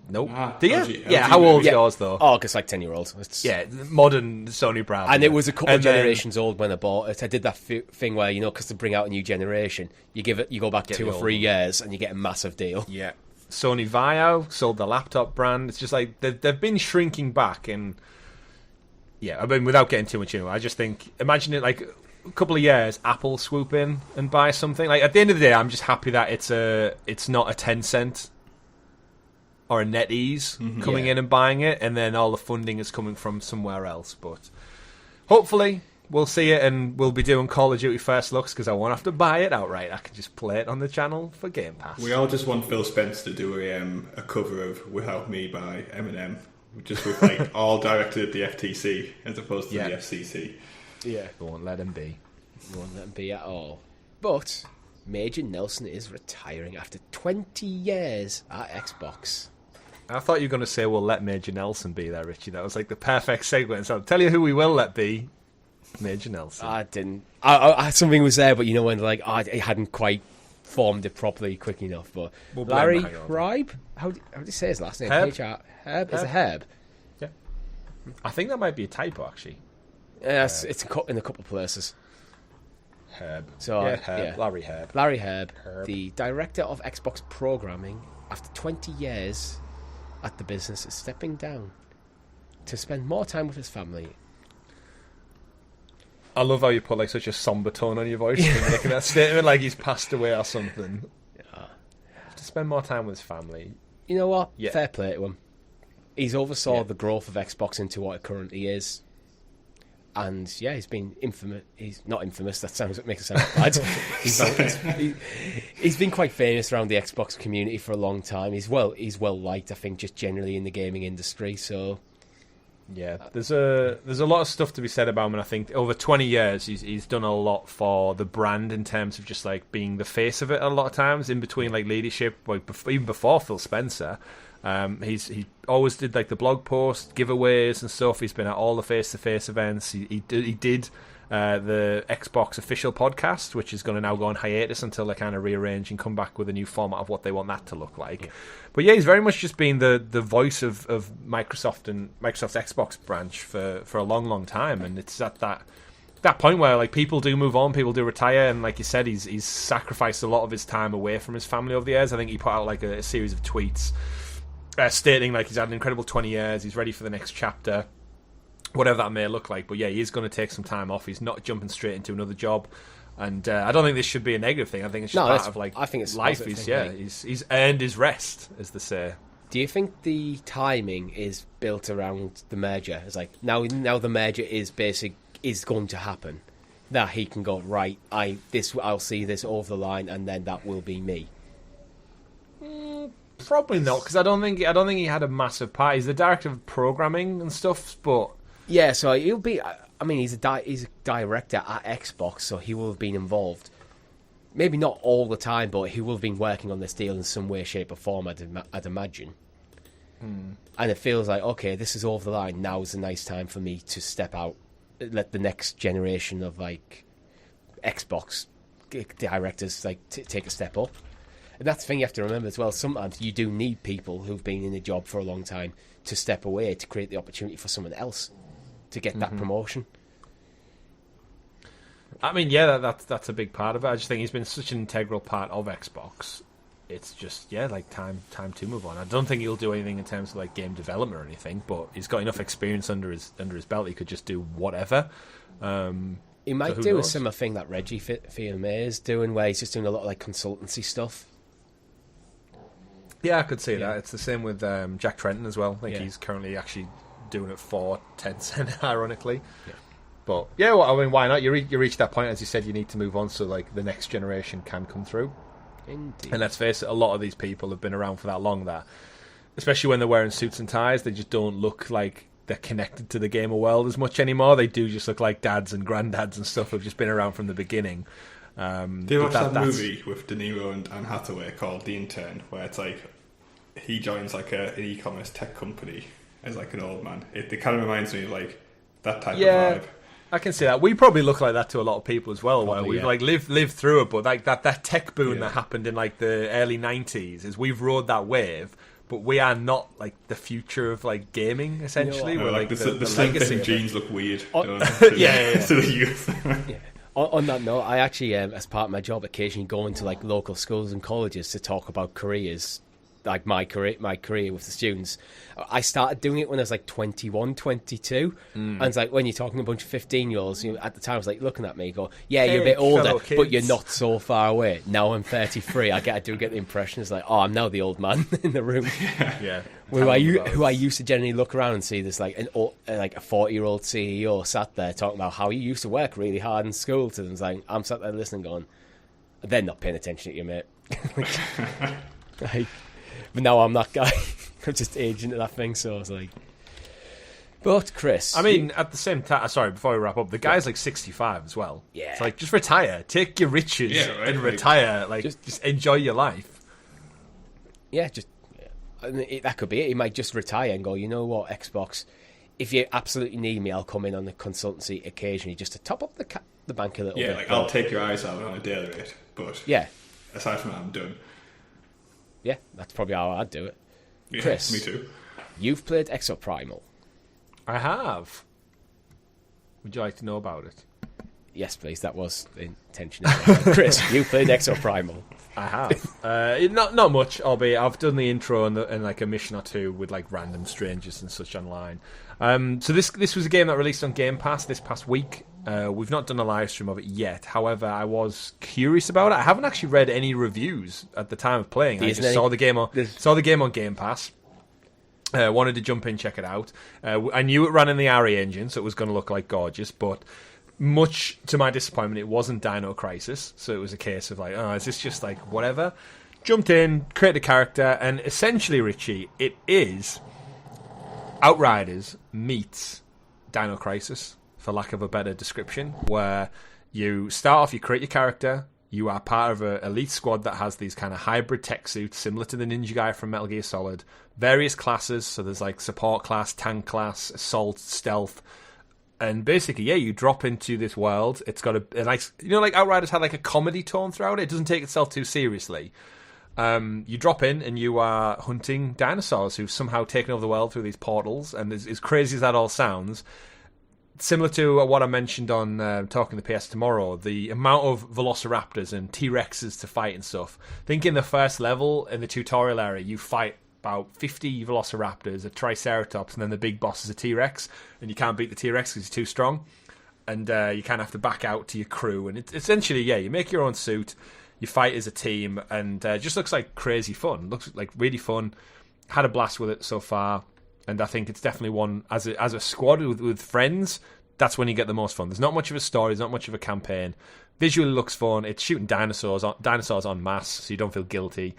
[SPEAKER 2] Nope. Do you? LG, how old's yours, though?
[SPEAKER 1] Oh, it's like 10-year-old.
[SPEAKER 2] Yeah, modern Sony Bravia.
[SPEAKER 1] And it was a couple of generations old when I bought it. I did that thing where, because to bring out a new generation, you go back 2 or 3 years and you get a massive deal.
[SPEAKER 2] Yeah. Sony Vaio sold the laptop brand. It's just like they've been shrinking back. And yeah, I mean, without getting too much into it, I just think, imagine it like a couple of years, Apple swoop in and buy something. Like, at the end of the day, I'm just happy that it's not a Tencent or a NetEase coming in and buying it, and then all the funding is coming from somewhere else. But hopefully we'll see it, and we'll be doing Call of Duty First Looks, because I won't have to buy it outright. I can just play it on the channel for Game Pass.
[SPEAKER 3] We all just want Phil Spencer to do a cover of Without Me by Eminem, just with like all directed at the FTC as opposed to the FCC.
[SPEAKER 2] Yeah. We won't let him be.
[SPEAKER 1] We won't let him be at all. But Major Nelson is retiring after 20 years at Xbox.
[SPEAKER 2] I thought you were going to say, we'll let Major Nelson be there, Richie. That was like the perfect segue. So I'll tell you who we will let be. Major Nelson.
[SPEAKER 1] I didn't. I something was there, but you know when like it hadn't quite formed it properly quick enough. But Larry Hrybe, how do you say his last name?
[SPEAKER 2] Herb.
[SPEAKER 1] Herb. Is it Herb?
[SPEAKER 2] Yeah. I think that might be a typo actually.
[SPEAKER 1] Yes, it's in a couple of places.
[SPEAKER 2] Herb.
[SPEAKER 1] So
[SPEAKER 2] yeah, Herb. Yeah. Larry Hrybe.
[SPEAKER 1] Larry Hrybe, the director of Xbox programming, after 20 years at the business, is stepping down to spend more time with his family.
[SPEAKER 2] I love how you put like such a somber tone on your voice when making that statement, like he's passed away or something. Yeah. To spend more time with his family.
[SPEAKER 1] You know what?
[SPEAKER 2] Yeah.
[SPEAKER 1] Fair play to him. He's oversaw the growth of Xbox into what it currently is. And yeah, he's been infamous. He's not infamous. That makes it sound bad. He's been quite famous around the Xbox community for a long time. He's well liked, I think, just generally in the gaming industry. So
[SPEAKER 2] yeah, there's a lot of stuff to be said about him. And I think over 20 years, he's done a lot for the brand in terms of just like being the face of it. A lot of times, in between like leadership, like even before Phil Spencer. He always did like the blog posts, giveaways and stuff. He's been at all the face-to-face events. He did the Xbox official podcast, which is going to now go on hiatus until they kind of rearrange and come back with a new format of what they want that to look like. Yeah. But yeah, he's very much just been the voice of Microsoft and Microsoft's Xbox branch for a long, long time. And it's at that point where like people do move on, people do retire, and like you said, he's sacrificed a lot of his time away from his family over the years. I think he put out like a series of tweets stating like he's had an incredible 20 years, he's ready for the next chapter, whatever that may look like. But yeah, he is going to take some time off. He's not jumping straight into another job, and I don't think this should be a negative thing. I think it's just part of like,
[SPEAKER 1] I think it's
[SPEAKER 2] life. He's earned his rest, as they say.
[SPEAKER 1] Do you think the timing is built around the merger? It's like now the merger is going to happen, that he can go right. I'll see this over the line, and then that will be me.
[SPEAKER 2] Probably not, because I don't think he had a massive part. He's the director of programming and stuff, but
[SPEAKER 1] yeah, so he'll be. I mean, he's a director at Xbox, so he will have been involved. Maybe not all the time, but he will have been working on this deal in some way, shape, or form. I'd imagine. And it feels like, okay, this is over the line. Now's a nice time for me to step out, let the next generation of like Xbox directors like take a step up. And that's the thing you have to remember as well. Sometimes you do need people who've been in a job for a long time to step away to create the opportunity for someone else to get that promotion.
[SPEAKER 2] I mean, yeah, that's a big part of it. I just think he's been such an integral part of Xbox. It's just, yeah, like time to move on. I don't think he'll do anything in terms of like game development or anything, but he's got enough experience under his belt. He could just do whatever.
[SPEAKER 1] He might do a similar thing that Reggie Fils-Aimé is doing, where he's just doing a lot of like consultancy stuff.
[SPEAKER 2] Yeah, I could see that. It's the same with Jack Trenton as well. I think he's currently actually doing it for Tencent, ironically. Yeah. But yeah, well, I mean, why not? You reach that point, as you said, you need to move on so like the next generation can come through.
[SPEAKER 1] Indeed.
[SPEAKER 2] And let's face it, a lot of these people have been around for that long that, especially when they're wearing suits and ties, they just don't look like they're connected to the gamer world as much anymore. They do just look like dads and granddads and stuff who've just been around from the beginning.
[SPEAKER 3] Do you watch that movie with De Niro and Anne Hathaway called The Intern, where it's like he joins like an e-commerce tech company as like an old man? It kind of reminds me of like that type of vibe.
[SPEAKER 2] I can see that. We probably look like that to a lot of people as well. While we've like lived through it, but like that tech boom that happened in like the early 90s is we've rode that wave. But we are not like the future of like gaming. Essentially,
[SPEAKER 3] you know,
[SPEAKER 2] we're
[SPEAKER 3] like the slim fitting jeans look weird.
[SPEAKER 2] To the youth.
[SPEAKER 1] On that note, I actually, as part of my job, occasionally go into like local schools and colleges to talk about careers, like my career with the students. I started doing it when I was like 21, 22. And it's like when you're talking to a bunch of 15-year-olds, at the time I was like looking at me, go, yeah, you're a bit older, but you're not so far away. Now I'm 33. I do get the impression it's like, oh, I'm now the old man in the room.
[SPEAKER 2] Yeah.
[SPEAKER 1] Who I used to generally look around and see this like a 40-year-old CEO sat there talking about how he used to work really hard in school to them. It's like, I'm sat there listening going, they're not paying attention to you, mate. But now I'm that guy. I'm just aging into that thing, so I was like... But Chris,
[SPEAKER 2] I mean, at the same time, sorry, before we wrap up, the guy's like 65 as well.
[SPEAKER 1] Yeah.
[SPEAKER 2] It's like, just retire. Take your riches and retire. Like, just enjoy your life.
[SPEAKER 1] Yeah, I mean, that could be it. He might just retire and go, you know what, Xbox, if you absolutely need me, I'll come in on the consultancy occasionally just to top up the bank a little bit.
[SPEAKER 3] Yeah, like, I'll take your eyes out on a daily rate, but aside from that, I'm done.
[SPEAKER 1] Yeah, that's probably how I'd do it.
[SPEAKER 3] Yeah,
[SPEAKER 1] Chris,
[SPEAKER 3] me too.
[SPEAKER 1] You've played Exoprimal.
[SPEAKER 2] I have. Would you like to know about it?
[SPEAKER 1] Yes, please. That was the intention. Chris, you played Exoprimal.
[SPEAKER 2] I have. Not much, albeit I've done the intro and like a mission or two with like random strangers and such online. So this was a game that released on Gamepass this past week. We've not done a live stream of it yet. However, I was curious about it. I haven't actually read any reviews at the time of playing. I just saw the game on Game Pass. Wanted to jump in, check it out. I knew it ran in the RE engine, so it was going to look like gorgeous, but much to my disappointment, it wasn't Dino Crisis, so it was a case of like, oh, is this just like whatever? Jumped in, created a character, and essentially, Richie, it is Outriders meets Dino Crisis, for lack of a better description, where you start off, you create your character, you are part of an elite squad that has these kind of hybrid tech suits, similar to the ninja guy from Metal Gear Solid, various classes, so there's like support class, tank class, assault, stealth, and basically, you drop into this world. It's got a nice, like Outriders had like a comedy tone throughout it. It doesn't take itself too seriously. You drop in and you are hunting dinosaurs who've somehow taken over the world through these portals. And as crazy as that all sounds, similar to what I mentioned on Talking the PS Tomorrow, the amount of velociraptors and T-Rexes to fight and stuff. I think in the first level, in the tutorial area, you fight about 50 velociraptors, a triceratops, and then the big boss is a T-Rex, and you can't beat the T-Rex because he's too strong, and you kind of have to back out to your crew, and it's essentially, you make your own suit, you fight as a team, and it just looks like crazy fun. Looks like really fun. Had a blast with it so far, and I think it's definitely one, as a squad with friends, that's when you get the most fun. There's not much of a story, there's not much of a campaign. Visually looks fun, it's shooting dinosaurs en masse, so you don't feel guilty.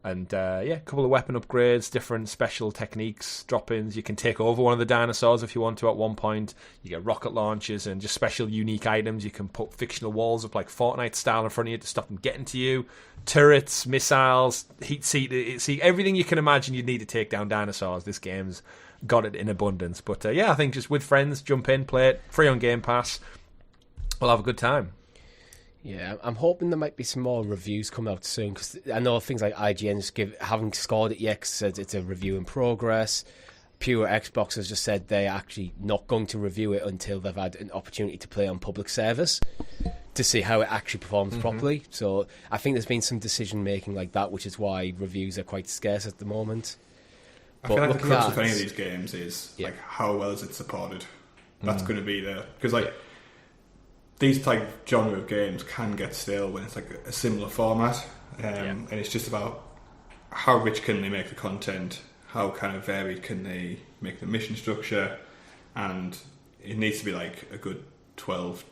[SPEAKER 2] And a couple of weapon upgrades, different special techniques, drop-ins. You can take over one of the dinosaurs if you want to at one point. You get rocket launchers and just special unique items. You can put fictional walls up like Fortnite style in front of you to stop them getting to you. Turrets, missiles, heat seat. See, everything you can imagine you'd need to take down dinosaurs. This game's got it in abundance. But I think just with friends, jump in, play it. Free on Game Pass. We'll have a good time.
[SPEAKER 1] Yeah, I'm hoping there might be some more reviews come out soon, because I know things like IGN haven't scored it yet, said it's a review in progress. Pure Xbox has just said they're actually not going to review it until they've had an opportunity to play on public service to see how it actually performs properly. So I think there's been some decision making like that, which is why reviews are quite scarce at the moment.
[SPEAKER 3] I feel like the crux of any of these games is like how well is it supported. That's going to be because these type genre of games can get stale when it's like a similar format, and it's just about how rich can they make the content, how kind of varied can they make the mission structure, and it needs to be like a good 12,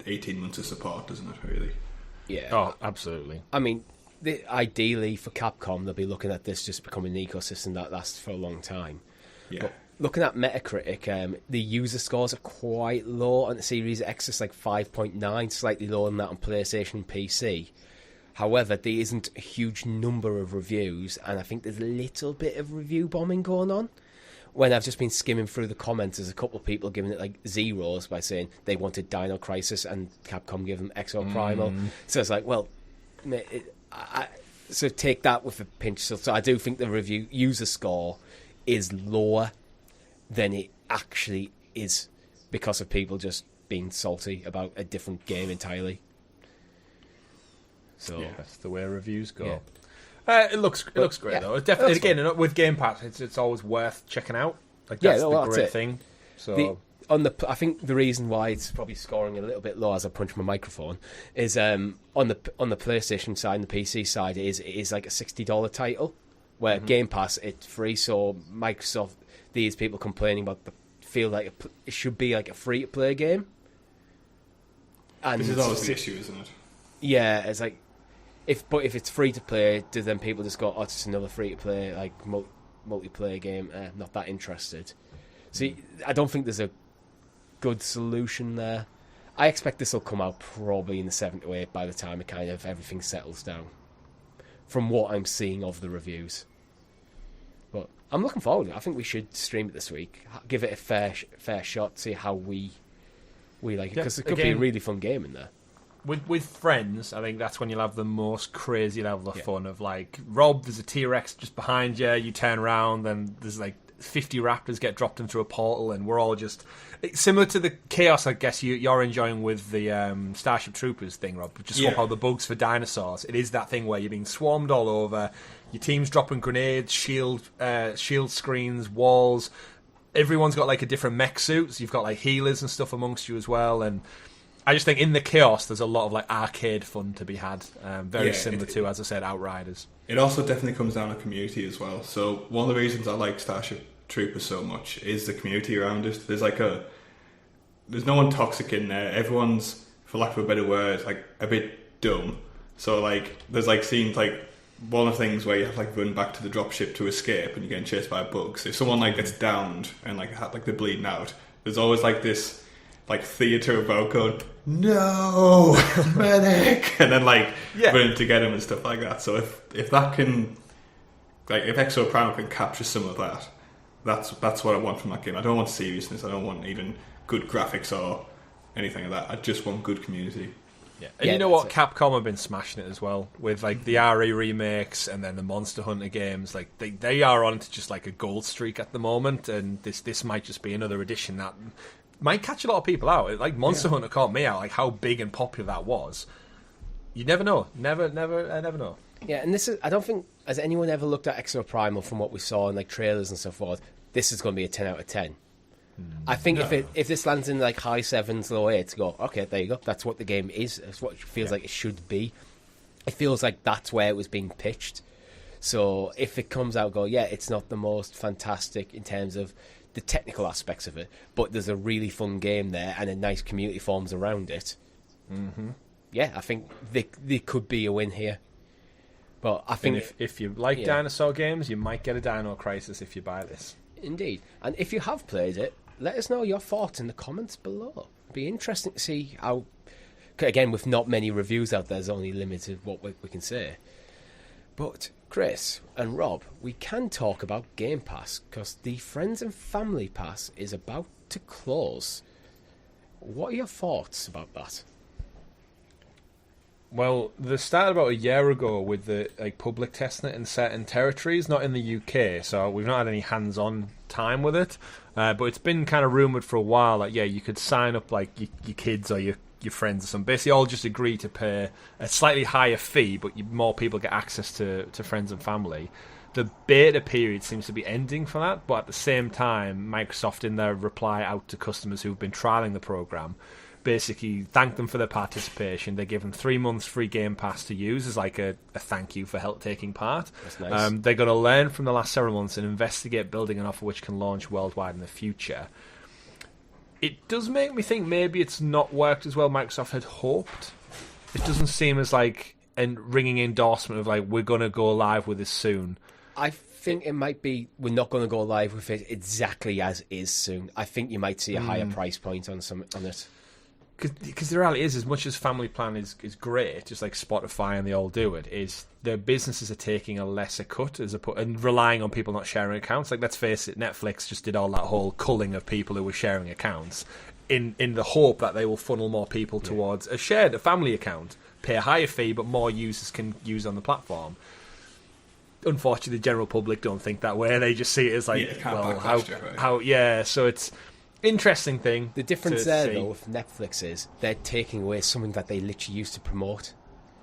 [SPEAKER 3] 18 months of support, doesn't it, really?
[SPEAKER 1] Yeah.
[SPEAKER 2] Oh, absolutely.
[SPEAKER 1] I mean, ideally for Capcom, they'll be looking at this just becoming an ecosystem that lasts for a long time.
[SPEAKER 3] Yeah.
[SPEAKER 1] But looking at Metacritic, the user scores are quite low on the Series X. It's like 5.9, slightly lower than that on PlayStation and PC. However, there isn't a huge number of reviews, and I think there's a little bit of review bombing going on. When I've just been skimming through the comments, there's a couple of people giving it like zeros by saying they wanted Dino Crisis and Capcom gave them Exoprimal. So it's like, well, so take that with a pinch. So I do think the review user score is lower than it actually is because of people just being salty about a different game entirely. So
[SPEAKER 2] that's the way reviews go.
[SPEAKER 1] Yeah.
[SPEAKER 2] It looks great though. It's definitely again with Game Pass, it's always worth checking out. Like that's the great thing. So
[SPEAKER 1] I think the reason why it's probably scoring a little bit low as I punch my microphone is on the PlayStation side and the PC side it is like a $60 title, where Game Pass it's free. So Microsoft, these people complaining about feel like it should be like a free to play game. And
[SPEAKER 3] this is always the issue, isn't it?
[SPEAKER 1] Yeah, it's like if it's free to play, do then people just go, oh, it's just another free to play like multiplayer game? Not that interested. See, I don't think there's a good solution there. I expect this will come out probably in the 7 to 8 by the time it kind of everything settles down. From what I'm seeing of the reviews. But I'm looking forward to it. I think we should stream it this week. Give it a fair shot, see how we like it. Because it could be a really fun game in there.
[SPEAKER 2] With friends, I think that's when you'll have the most crazy level of fun of like, Rob, there's a T-Rex just behind you, you turn around and there's like 50 raptors get dropped into a portal and we're all just... Similar to the chaos, I guess, you're enjoying with the Starship Troopers thing, Rob. Just swap out the bugs for dinosaurs. It is that thing where you're being swarmed all over, your team's dropping grenades, shield screens, walls. Everyone's got like a different mech suit, so you've got like healers and stuff amongst you as well, and I just think in the chaos there's a lot of like arcade fun to be had, very similar to, as I said, Outriders.
[SPEAKER 3] It also definitely comes down to community as well. So one of the reasons I like Starship Troopers so much is the community around it. There's no one toxic in there. Everyone's, for lack of a better word, like a bit dumb. So like there's like scenes like one of the things where you have to like run back to the dropship to escape and you're getting chased by bugs. If someone like gets downed and like they're bleeding out, there's always like this like theatre of Road going, no, medic, and then like running to get him and stuff like that. So if that can, like, if Exoprimal can capture some of that, that's what I want from that game. I don't want seriousness. I don't want even good graphics or anything like that. I just want good community.
[SPEAKER 2] Yeah, and you know what? Capcom have been smashing it as well with like the RE remakes and then the Monster Hunter games. Like they are on to just like a gold streak at the moment, and this might just be another edition that might catch a lot of people out. Like Monster Hunter caught me out, like how big and popular that was. You never know. Never know.
[SPEAKER 1] Yeah, and this is, I don't think, has anyone ever looked at Exoprimal from what we saw in like trailers and so forth? This is going to be a 10 out of 10. I think if this lands in like high 7s, low 8s, go, okay, there you go. That's what the game is. It's what it feels like it should be. It feels like that's where it was being pitched. So if it comes out, go, it's not the most fantastic in terms of the technical aspects of it, but there's a really fun game there and a nice community forms around it. Mm-hmm. Yeah, I think they could be a win here. But I think
[SPEAKER 2] if you like dinosaur games, you might get a Dino Crisis if you buy this.
[SPEAKER 1] Indeed. And if you have played it, let us know your thoughts in the comments below. It'd be interesting to see how... Again, with not many reviews out there, there's only limited what we can say. But Chris and Rob, we can talk about Game Pass, because the Friends and Family Pass is about to close. What are your thoughts about that?
[SPEAKER 2] Well, they started about a year ago with the public testing it in certain territories, not in the UK, so we've not had any hands-on time with it. But it's been kind of rumoured for a while that, you could sign up like your kids or your friends or something. Basically, all just agree to pay a slightly higher fee, but more people get access to friends and family. The beta period seems to be ending for that, but at the same time, Microsoft, in their reply out to customers who've been trialling the program, basically thank them for their participation. They give them 3 months free Game Pass to use as like a thank you for taking part.
[SPEAKER 1] That's nice.
[SPEAKER 2] They're going to learn from the last several months and investigate building an offer which can launch worldwide in the future. It does make me think maybe it's not worked as well Microsoft had hoped. It doesn't seem as like a ringing endorsement of like, we're going to go live with this soon.
[SPEAKER 1] I think it might be we're not going to go live with it exactly as is soon. I think you might see a higher price point on it.
[SPEAKER 2] Because the reality is, as much as Family Plan is great, just like Spotify and they all do it, is their businesses are taking a lesser cut and relying on people not sharing accounts. Like, let's face it, Netflix just did all that whole culling of people who were sharing accounts in the hope that they will funnel more people towards a family account, pay a higher fee, but more users can use on the platform. Unfortunately, the general public don't think that way. They just see it as like, so it's... Interesting thing.
[SPEAKER 1] The difference there, though, with Netflix is they're taking away something that they literally used to promote.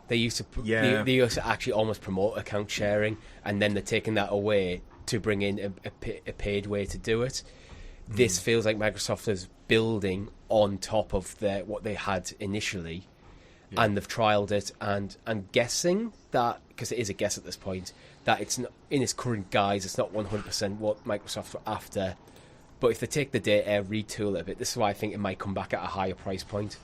[SPEAKER 1] They used to, they used to actually almost promote account sharing, and then they're taking that away to bring in a paid way to do it. This feels like Microsoft is building on top of what they had initially, and they've trialed it. And I'm guessing that, because it is a guess at this point, that it's not, in its current guise, it's not 100% what Microsoft were after. But if they take the data, retool it a bit, this is why I think it might come back at a higher price point.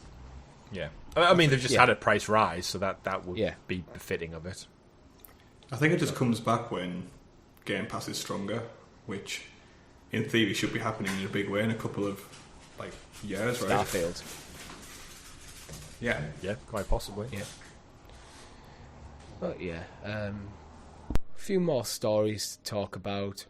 [SPEAKER 2] Yeah. I mean, they've just had a price rise, so that would be befitting of it.
[SPEAKER 3] I think it just comes back when Game Pass is stronger, which in theory should be happening in a big way in a couple of like years, right?
[SPEAKER 1] Starfield.
[SPEAKER 3] Yeah.
[SPEAKER 2] Yeah, quite possibly.
[SPEAKER 1] Yeah. But yeah, a few more stories to talk about.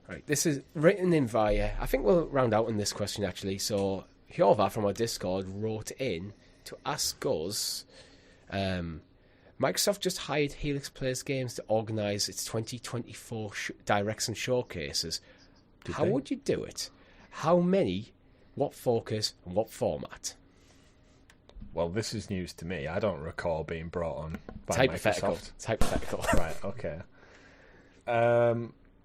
[SPEAKER 1] Right, this is written in via. I think we'll round out on this question actually. So Hjorvar from our Discord wrote in to ask us. Microsoft just hired Helix Plays Games to organise its 2024 directs and showcases. How would you do it? How many? What focus? And what format?
[SPEAKER 2] Well, this is news to me. I don't recall being brought on by
[SPEAKER 1] Hypothetical.
[SPEAKER 2] Microsoft.
[SPEAKER 1] It's hypothetical.
[SPEAKER 2] Right, okay.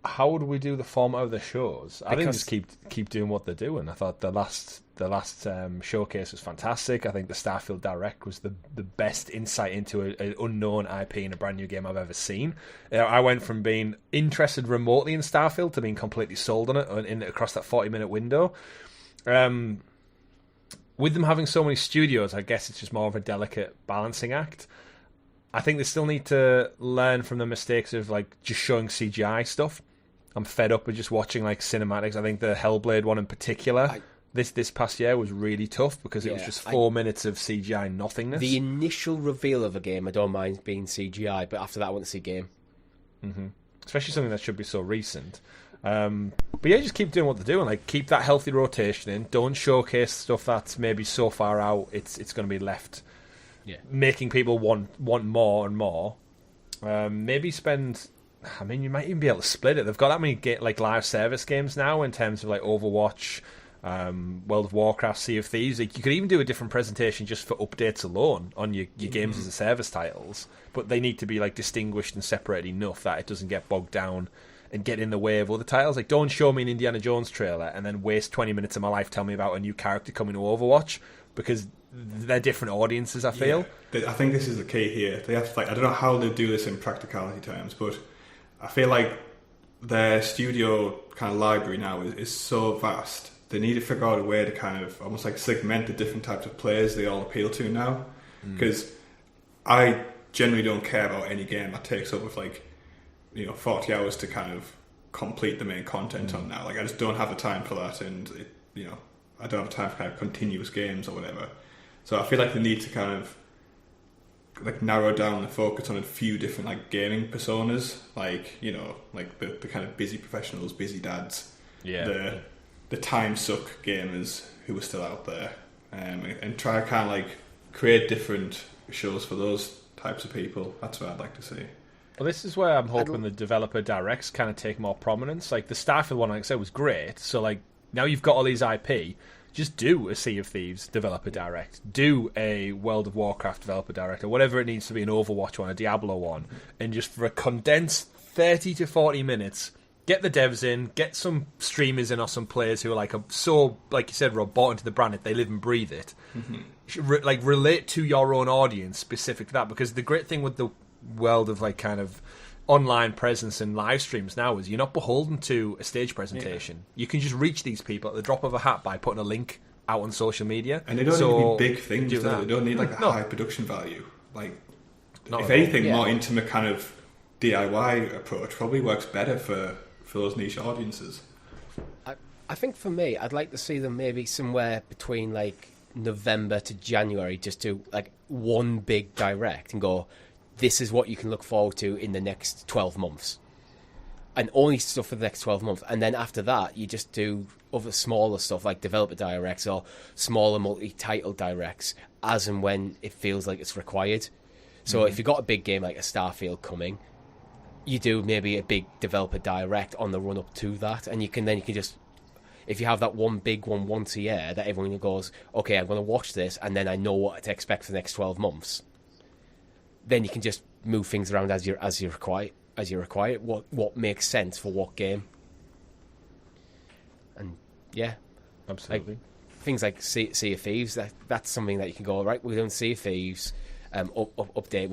[SPEAKER 2] How would we do the format of the shows? I think just keep doing what they're doing. I thought the last showcase was fantastic. I think the Starfield Direct was the best insight into an unknown IP in a brand new game I've ever seen. I went from being interested remotely in Starfield to being completely sold on it across that 40-minute window. With them having so many studios, I guess it's just more of a delicate balancing act. I think they still need to learn from the mistakes of like just showing CGI stuff. I'm fed up with just watching like cinematics. I think the Hellblade one in particular, this past year was really tough because it was just 4 minutes of CGI nothingness.
[SPEAKER 1] The initial reveal of a game, I don't mind being CGI, but after that I want to see game.
[SPEAKER 2] Mm-hmm. Especially something that should be so recent. But yeah, just keep doing what they're doing. Like, keep that healthy rotation in. Don't showcase stuff that's maybe so far out it's going to be left making people want more and more. Maybe spend. I mean, you might even be able to split it. They've got that many live service games now in terms of like Overwatch, World of Warcraft, Sea of Thieves. Like, you could even do a different presentation just for updates alone on your games as a service titles. But they need to be like distinguished and separated enough that it doesn't get bogged down and get in the way of other titles. Like, don't show me an Indiana Jones trailer and then waste 20 minutes of my life telling me about a new character coming to Overwatch, because they're different audiences, I feel.
[SPEAKER 3] Yeah, I think this is the key here. They have to, I don't know how they do this in practicality terms, but I feel like their studio kind of library now is so vast. They need to figure out a way to kind of almost like segment the different types of players they all appeal to now. Because I generally don't care about any game that takes up with 40 hours to kind of complete the main content on now. Like, I just don't have the time for that, and I don't have time for kind of continuous games or whatever. So I feel like they need to kind of narrow down the focus on a few different gaming personas, the kind of busy professionals, busy dads, the time suck gamers who are still out there, and try to kind of create different shows for those types of people. That's what I'd like to see.
[SPEAKER 2] Well, this is where I'm hoping the developer directs kind of take more prominence. Like, the Starfield one, like I said, was great. So, now you've got all these IP, just do a Sea of Thieves developer direct. Do a World of Warcraft developer direct, or whatever it needs to be, an Overwatch one, a Diablo one. And just for a condensed 30 to 40 minutes, get the devs in, get some streamers in or some players who are so, like you said, Rob, bought into the brand, they live and breathe it. Relate to your own audience specific to that. Because the great thing with the world of kind of online presence and live streams now is you're not beholden to a stage presentation. You can just reach these people at the drop of a hat by putting a link out on social media.
[SPEAKER 3] And they don't need to be big things. They don't need a high production value. If anything, more intimate kind of DIY approach probably works better for those niche audiences.
[SPEAKER 1] I think for me, I'd like to see them maybe somewhere between November to January, just do one big direct and go, this is what you can look forward to in the next 12 months. And only stuff for the next 12 months. And then after that, you just do other smaller stuff like developer directs or smaller multi-title directs as and when it feels like it's required. So if you've got a big game like a Starfield coming, you do maybe a big developer direct on the run-up to that. And you can just, if you have that one big one once a year that everyone goes, okay, I'm going to watch this and then I know what to expect for the next 12 months. Then you can just move things around as you require it. What makes sense for what game? And yeah,
[SPEAKER 2] absolutely.
[SPEAKER 1] Things like Sea of Thieves. That's something that you can go, right. We're doing Sea of Thieves update.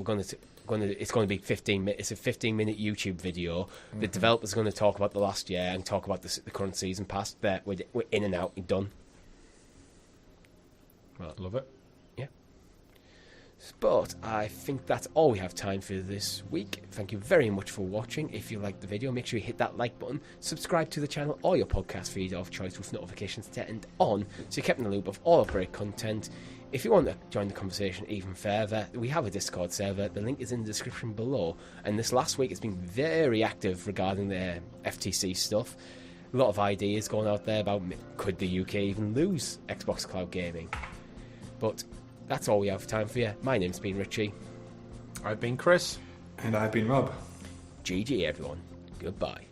[SPEAKER 1] It's going to be 15 minutes. It's a 15-minute YouTube video. The developer's going to talk about the last year and talk about the current season pass. That we're in and out. We're done.
[SPEAKER 2] Well, love it.
[SPEAKER 1] Yeah. But I think that's all we have time for this week. Thank you very much for watching. If you liked the video, make sure you hit that like button, subscribe to the channel or your podcast feed of choice with notifications turned on so you're kept in the loop of all of great content. If you want to join the conversation even further, we have a Discord server. The link is in the description below. And this last week it's been very active regarding the FTC stuff. A lot of ideas going out there about could the UK even lose Xbox Cloud Gaming. But that's all we have time for you. My name's been Richie.
[SPEAKER 2] I've been Chris.
[SPEAKER 3] And I've been Rob.
[SPEAKER 1] GG everyone. Goodbye.